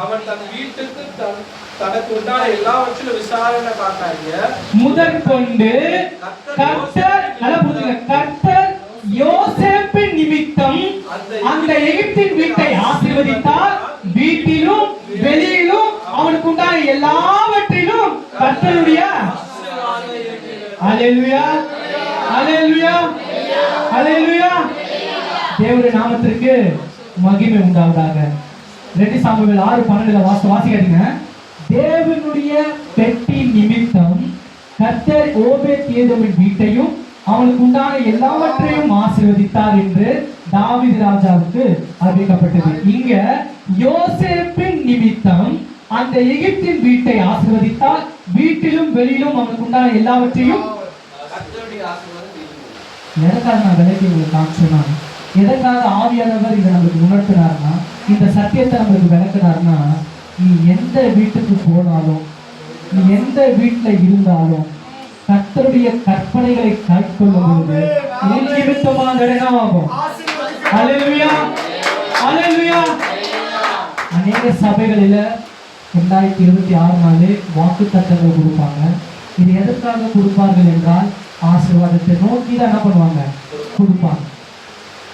அவன் தன் வீட்டுக்கு தனக்கு உண்டான எல்லாவற்றிலும் விசாரணைக்காரனாகிய முதற்கொண்டு கர்த்தர் யோசேப்பின் நிமித்தம் அந்த எகிப்தின் வீட்டை ஆசீர்வதித்தார். வீட்டிலும் வெளியிலும் அவனுக்கு உண்டான எல்லாவற்றிலும் கர்த்தருடைய. ஹல்லேலூயா, ஹல்லேலூயா, ஹல்லேலூயா. தேவனுடைய நாமத்திற்கு மகிமை உண்டாவதாக. 2 சாமுவேல் 6:12 வாசிக்காதீங்க. தேவனுடைய பெட்டி நிமித்தம் கர்த்தர் ஓபேத் ஏதோமின் வீட்டையும் அவனுக்கு உண்டான எல்லாவற்றையும் ஆசீர்வதித்தார் என்று தாவீது ராஜாவுக்கு அறிவிக்கப்பட்டது. இங்க யோசேப்பின் நிமித்தம் அந்த எகிப்தின் வீட்டை ஆசீர்வதித்தார், வீட்டிலும் வெளியிலும் அவனுக்கு உண்டான எல்லாவற்றையும். கர்த்தருடைய ஆசீர்வாதம் இருக்கும். எதற்காக நான் விலைக்கு உங்களுக்கு காமிச்சேன்னா, எதற்காக ஆவியானவர் இதை நம்மளுக்கு உணர்த்தினார்னா, இந்த சத்தியத்தை நம்மளுக்கு விளக்குனார்னா, நீ எந்த வீட்டுக்கு போனாலும், நீ எந்த வீட்டுல இருந்தாலும் கர்த்தருடைய கற்பனைகளை கைக்கொள்ளும் போது நிமித்தமான என்னவாகும்? அல்லேலூயா, அல்லேலூயா. அநேக சபைகளில 2026 வாக்கு தத்தங்கள் கொடுப்பாங்க. இது எதற்காக கொடுப்பார்கள் என்றால், ஆசீர்வாதத்தை நோக்கி தான் என்ன பண்ணுவாங்க? கொடுப்பாங்க.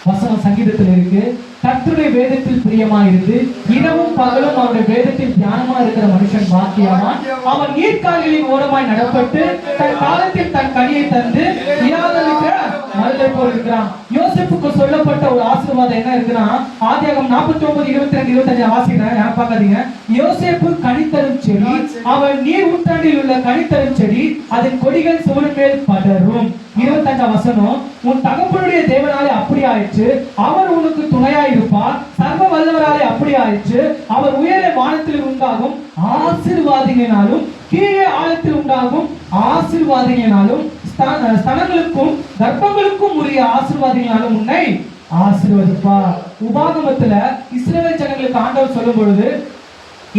வசனம் சங்கீதத்தில் இருக்கு, கர்த்தருடைய வேதத்தில் பிரியமாயிருந்து இரவும் பகலும் அவருடைய வேதத்தில் தியானமா இருக்கிற மனுஷன் பாக்கியவான். அவன் நீர்க்கால்களின் ஓரமாய் நடப்பட்டு தன் காலத்தில் தன் கனியை தந்து இராதலிக்கிற மரத்தை போல் இருக்கிறான். யோசேப்புக்கு சொல்லப்பட்ட ஒரு ஆசீர்வாதம் என்ன இருக்குன்னா, ஆதியாகமம் 49:22-25 வாசிக்கிறேன், யாரும் பார்க்காதீங்க. யோசேப்பு கனித்தரும் செடி, அவன் நீர் ஊற்றாண்டில் உள்ள கனித்தரும் செடி, அதன் கொடிகள் சுவரின் மேல் படரும். 25 வசனம், உன் தகப்பனுடைய தேவனாலே அப்படி ஆயிற்று, அவர் உனக்கு துணையாய் இருப்பார், சர்வ வல்லவராலே அப்படி ஆயிற்று, அவர் உயர வானத்தில் உண்டாகும் ஆசீர்வாதங்களினாலும் கீழே ஆழத்தில் உண்டாகும் ஆசீர்வாதங்களினாலும் ஸ்தனங்களுக்கும் கர்ப்பங்களுக்கும் உரிய ஆசீர்வாதங்களினாலும் உன்னை ஆசீர்வதிப்பார். உபாகமத்துல இஸ்ரவேல் ஜனங்களுக்கு ஆண்டவர் சொல்லும் பொழுது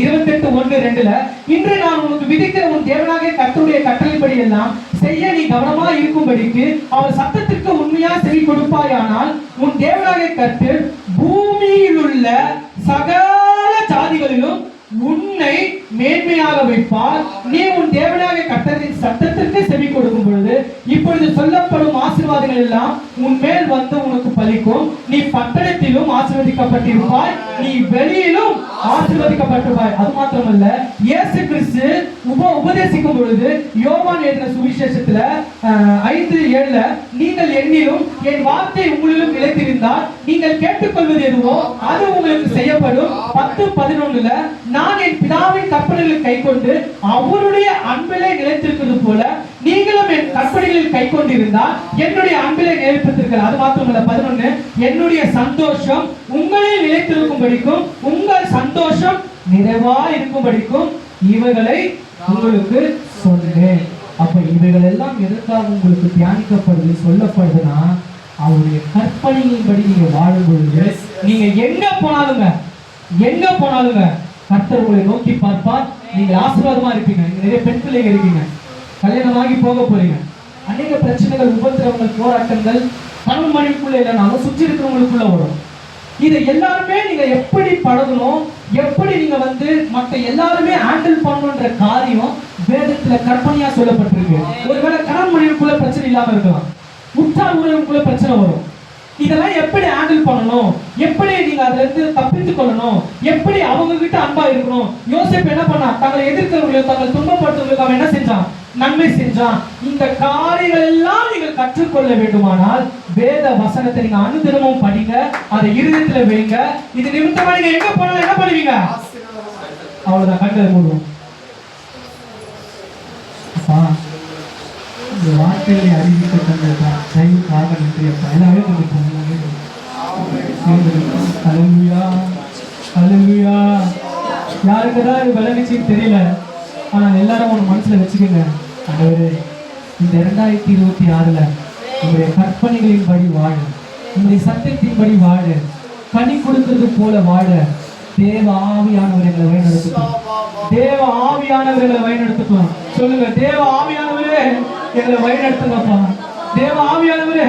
28:1-2 இன்று நான் உனக்கு விதிக்கிற உன் தேவனாகிய கர்த்தருடைய கட்டளைப்படி எல்லாம் செய்ய நீ கவனமா இருக்கும்படிக்கு அவர் சத்தத்திற்கு உண்மையா செவி கொடுப்பாயானால் உன் தேவனாகிய கர்த்தர் பூமியில் உள்ள சகல ஜாதிகளிலும் உன்னை மேன்மையாக வைப்பார். நீ உன் தேவனாகிய கர்த்தரின் சத்தத்திற்கு செவி கொடுக்கும் பொழுது இப்பொழுது சொல்லப்படும் ஆசீர்வாதங்கள் எல்லாம் உன் மேல் வந்து உனக்கு பலிக்கும். நீ பட்டணத்திலும் ஆசீர்வதிக்கப்பட்டிருப்பாய், நீ வெளியிலும் ஆசீர்வதிக்கப்பட்டிருப்பாய். அது மாத்திரமல்ல, இயேசு கிறிஸ்து உபதேசிக்கும் பொழுது யோவான் எழுதின சுவிசேஷத்துல 5:7 நீங்கள் என்னிலும் என் வார்த்தை உங்களிலும் நிலைத்திருந்தால் நீங்கள் கேட்டுக்கொள்வது எதுவோ அது உங்களுக்கு செய்யப்படும். 10:11 நான் என் பிதாவின் கற்பனைகளை கைக்கொண்டு அவருடைய அன்பிலே நிலைத்திருக்கிறது போல நீங்களும் என் கற்பனைகளில் கைக்கொண்டிருந்தால் என்னுடைய அன்பிலே நிலைத்திருக்கிறார். அது மாத்திரமல்ல, 11 என்னுடைய சந்தோஷம் உங்களில் நிலைத்திருக்கும்படிக்கும் உங்கள் சந்தோஷம் நிறைவா இருக்கும்படிக்கும் இவைகளை உங்களுக்கு சொன்னேன். அப்ப இவைகள் எல்லாம் எதற்காக உங்களுக்கு தியானிக்கப்படுது, சொல்லப்படுதுன்னா, அவருடைய கற்பனையின்படி நீங்க வாழும் பொழுது நீங்க எங்க போனாலுங்க கர்த்தர் உங்களை நோக்கி பார்ப்பார். நீங்க ஆசீர்வாதமா இருப்பீங்க. நிறைய பெண் பிள்ளைங்க இருக்கீங்க, கல்யாணமாகி போக போறீங்க. அநேக பிரச்சனைகள், உபத்திரவங்கள், போராட்டங்கள் கணவன் மனைவிக்குள்ள இல்லைனாலும் சுற்றி இருக்கிறவங்களுக்குள்ள வரும். இதை எல்லாருமே நீங்க எப்படி பழகணும், எப்படி நீங்க மற்ற எல்லாருமே ஹேண்டில் பண்ணணுன்ற காரியம் வேதத்துல கற்பனையா சொல்லப்பட்டிருக்கு. ஒருவேளை கணவன் மனைவிக்குள்ள பிரச்சனை இல்லாம இருக்கலாம், உற்றார் உறவுக்குள்ள பிரச்சனை வரும். இதெல்லாம் எப்படி ஹேண்டில் பண்ணணும், எப்படி நீங்க அதுல இருந்து தப்பித்துக் கொள்ளணும், எப்படி அவங்க கிட்ட அன்பா இருக்கணும். யோசேப்பு என்ன பண்ணா, தங்களை எதிர்க்கிறவங்களுக்கு, தங்களை துன்பப்படுத்துவதற்கு அவன் என்ன செஞ்சான்? நன்மை செஞ்சான். இந்த காரியங்கள் எல்லாம் நீங்கள் கற்றுக்கொள்ள வேண்டுமானால் வேத வசனத்தை நீங்க அனுதினமும் படிங்க, அதை இருதயத்துல வைங்க. இது நிமித்தமா நீங்க எங்க போனாலும் என்ன பண்ணுவீங்க? அவ்வளவுதான். கண்களை மூடுவோம். இந்த வார்த்தைகளை அறிவிக்க தந்தைதான் தயவுக்காக நன்றி அப்பா. எல்லாமே கொஞ்சம் யாருக்குதான் இது விளங்குச்சின்னு தெரியல, ஆனால் எல்லாரும் உங்க மனசுல வச்சுக்கோங்க. அதாவது இந்த 2026 உங்களுடைய கற்பனைகளின் படி வாழ, உங்களுடைய சத்தியத்தின்படி வாழ, கனி கொடுக்கிறது போல வாழ தேவ ஆவியானவர் எங்களை வழிநடத்தட்டும். தேவ ஆவியானவர் எங்களை வழிநடத்தட்டும். சொல்லுங்க, தேவ ஆவியானவரே எங்களை வழிநடத்துங்கப்பா. தேவ ஆவியானவரே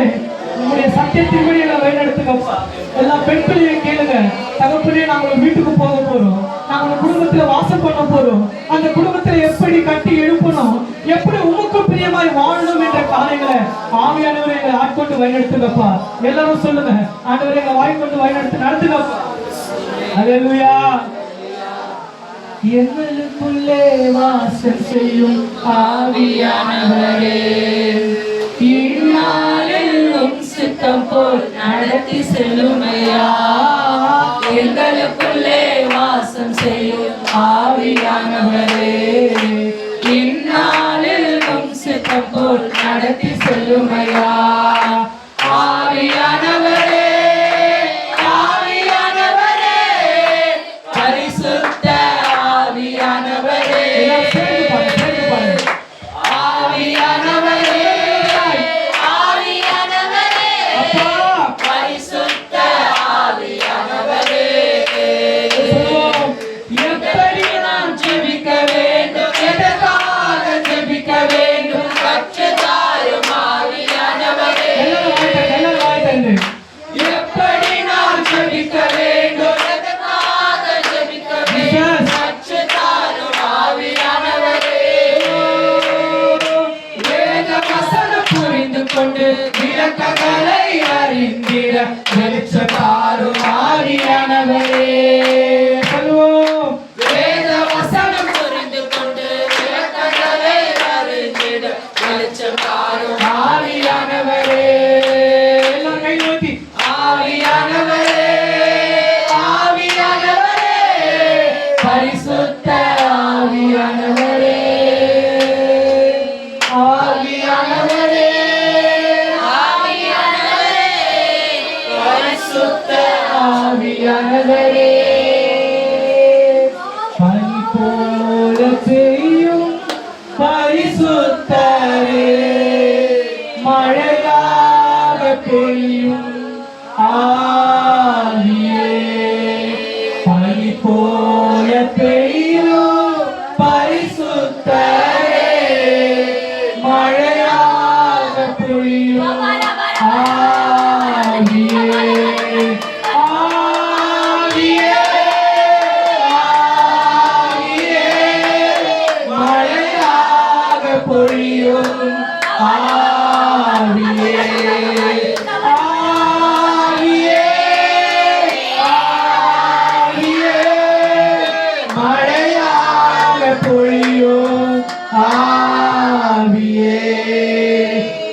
உங்களுடைய சத்தியத்தின்படி எங்களை வழிநடத்துங்கப்பா. எல்லா பெண் பிள்ளையும் கேளுங்க, தகப்பனே நாங்கள் வீட்டுக்கு போக போறோம், நாங்கள் குடும்பத்துல வாசம் பண்ண போறோம், அந்த குடும்பத்துல எப்படி கட்டி எழுப்பணும், எப்படி உமக்கு பிரியமாய் வாழணும் என்ற காரியங்களை ஆவியானவரை எங்களை ஆட்கொண்டு வழிநடத்துங்கப்பா. எல்லாரும் சொல்லுங்க, ஆண்டவரை எங்களை வாய்க்கொண்டு வழிநடத்து நடத்துங்கப்பா. அல்லேலூயா. எங்களுக்குள்ளே வாசம் செய்யும் ஆவியானவரே, இந்நாளில் சித்தம் போல் நடத்தி செல்லுமையா. எங்களுக்குள்ளே வாசம் செய்யும் ஆவியானவரே, இந்நாளில் உம் சித்தம் போல் நடத்தி செல்லுமையா. ஆவியானவரே, ஆவியானவரே, பரிசுத்த ஆவியானவரே, ஆவியானவரே, ஆவியானவரே, பரிசுத்த ஆவியானவரே. எப்படி நாம் ஜெபிக்க வேண்டும், எதற்காக ஜெபிக்க வேண்டும், கற்றுத்தாரும் ஆவியானவரே. எப்படி நாம் ஜெபிக்க வேண்டும், எதற்காக ஜெபிக்க வேண்டும், கற்றுத்தாரும் ஆவியானவரே. வேத வசனம் புரிந்து கொண்டு விளக்கங்களை அறிந்திட வெளிச்சத்தாரும் ஆவியானவரே. சொல்வோம். வேத வசனம் புரிந்து கொண்டு விளக்கங்களை அறிந்திட வெளிச்சத்தாரும் ஆவியானவரே. எல்லாம் கை நோக்கி ஆவியானவரே, ஆவியானவரே, பரிசுத்த ஆவியானவரே, ஆவியானவரே, ஆவியானவரே, பரிசுத்த ஆவியானவரே. பனி போல பெய்யும் பரிசுத்தரே, மழையாக பெய்யும் ஆவியே. பனி போல பெய்யும் பரிசுத்தரே, மழையாக பெய்யும் ஆவியே. ஆவியே, ஆவியே, மழையாக பொழியும் ஆவியே. ஆவியே, ஆவியே, மழையாக பொழியும் ஆவியே.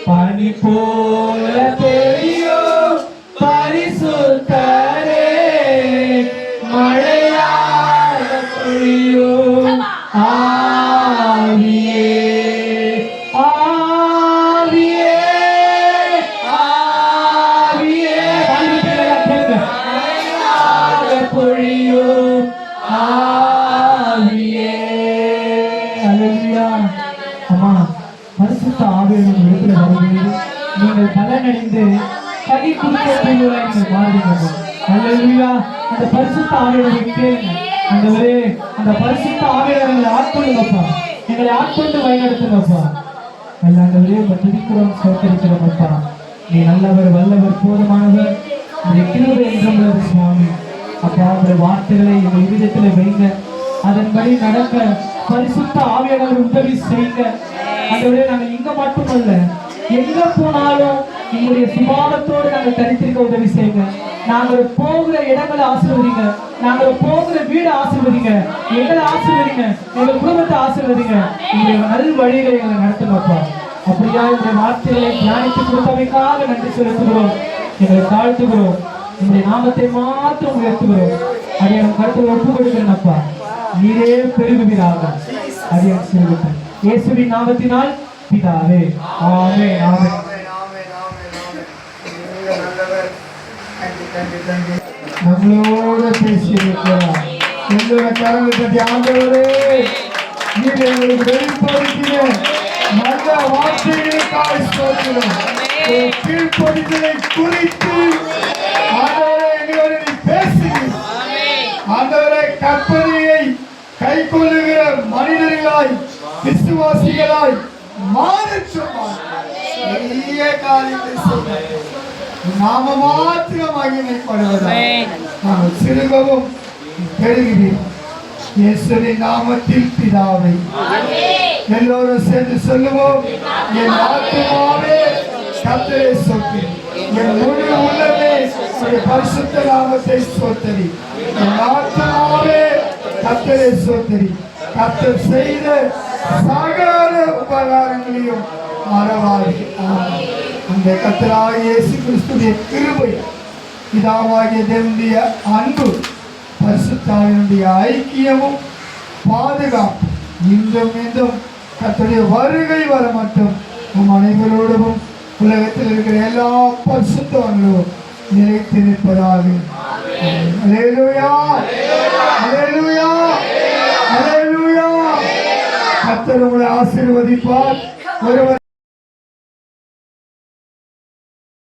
பனி போல பெய்யும் பரிசுத்தரே, மழையாக பொழியும் ஆவியே. ஆவியே, ஆவியே, மழையாக பொழியும் ஆவியே. அல்லேலூயா. அம்மா, பரிசுத்த ஆவியின் இடத்துல வரும்போது நீங்கள் பலனடைந்து கனி கொடுக்கக்கூடியவராய் நீங்கள் மாறுவீங்க. அல்லேலூயா. அந்த பரிசுத்த ஆவியை கேளுங்க. ஆண்டவரே, அந்த பரிசுத்த ஆவியை எங்களை ஆட்கொள்ளுங்கப்பா, எங்களை ஆட்கொண்டு வழிநடத்துங்கப்பா. ஆண்டவரே, உங்க துதிக்கிறோம், சோத்தரிக்கிறோம்ப்பா. நீ நல்லவர், வல்லவர், போதுமானவர். உங்களுடைய கிருபை என்றும் சுவாமி. அப்பா, உங்களுடைய வார்த்தைகளை எங்கள் இதயத்தில் வைங்க, அதன்படி நடக்க பரிசுத்த ஆவியானவர் உதவி செய்யுங்க. ஆண்டவரே, நாங்கள் இங்க மட்டுமல்ல, எங்க போனாலும் உங்களுடைய சுபாவத்தோடு நாங்கள் தரித்திருக்க உதவி செய்யுங்க. நாங்கள் போகிற இடங்களை ஆசீர்வதிங்க, நாங்கள் போகிற வீடு ஆசீர்வதிங்க, எங்களை ஆசீர்வதிங்க, எங்கள் குடும்பத்தை ஆசீர்வதிங்க. உங்களுடைய நல் வழிகளை எங்களை நடத்துங்கப்பா. அப்படியா இந்த வார்த்தைகளை தியானித்து கொடுத்தவைக்காக நன்றி செலுத்துகிறோம், எங்களை தாழ்த்துகிறோம். உங்களுடைய நாமத்தை மாத்திரம் உயர்த்துகிறோம். அடியான் கருத்தை ஒப்பு கொடுக்கிறேன்ப்பா, நீரே பெருகுவீராக. அடியான் செல்வத்தன் இயேசுவின் நாமத்தினால் பிதாவே, ஆமென், ஆமென். நம்மளோட பேசியிருக்கிறார். எங்களோட கரங்களை பற்றி ஆண்டவரே, நீர் எங்களுக்கு வெளிப்படுத்தின நல்ல வார்த்தைகளுக்காக ஸ்தோத்திரம். கீழ்ப்படிதலை குறித்து ஆண்டவரே எங்களோடு நீ பேசுகிறீர். ஆண்டவரே, கற்பனையை கை கொள்ளுகிற மனிதர்களாய், விசுவாசிகளாய் மாறச் சொன்னார். பெரிய காரியத்தை சொன்னார். நாம மாத்திரம் மகிமைப்படுவதாக நாங்கள் சிறுகவும் பெறுகிறோம். இயேசுவின் நாமத்தில் பிதாவை. எல்லோரும் சேர்ந்து சொல்லுவோம். என் ஆத்துமாவே கர்த்தரை ஸ்தோத்திரி, என் முழு உள்ளமே உம்முடைய பரிசுத்த நாமத்தை ஸ்தோத்திரி. என் ஆத்துமாவே கர்த்தரை ஸ்தோத்திரி, கர்த்தர் செய்த சகல உபகாரங்களையும் மறவாதே. ஆமென். அந்த கர்த்தராகிய இயேசு கிறிஸ்துவின் கிருபை, பிதாவாகிய தேவனுடைய அன்பு, பரிசுத்தாவினுடைய ஐக்கியமும் பாதுகாப்பு இன்றும் என்றும் கர்த்தருடைய வருகை வர மட்டும் நம் அனைவரோடும் உலகத்தில் இருக்கிற எல்லா பரிசுத்தவங்களும் நிலைத்திருப்பதாக. அல்லேலூயா, அல்லேலூயா, அல்லேலூயா. கர்த்தர் உங்களை ஆசீர்வதிப்பார். ஒருவர்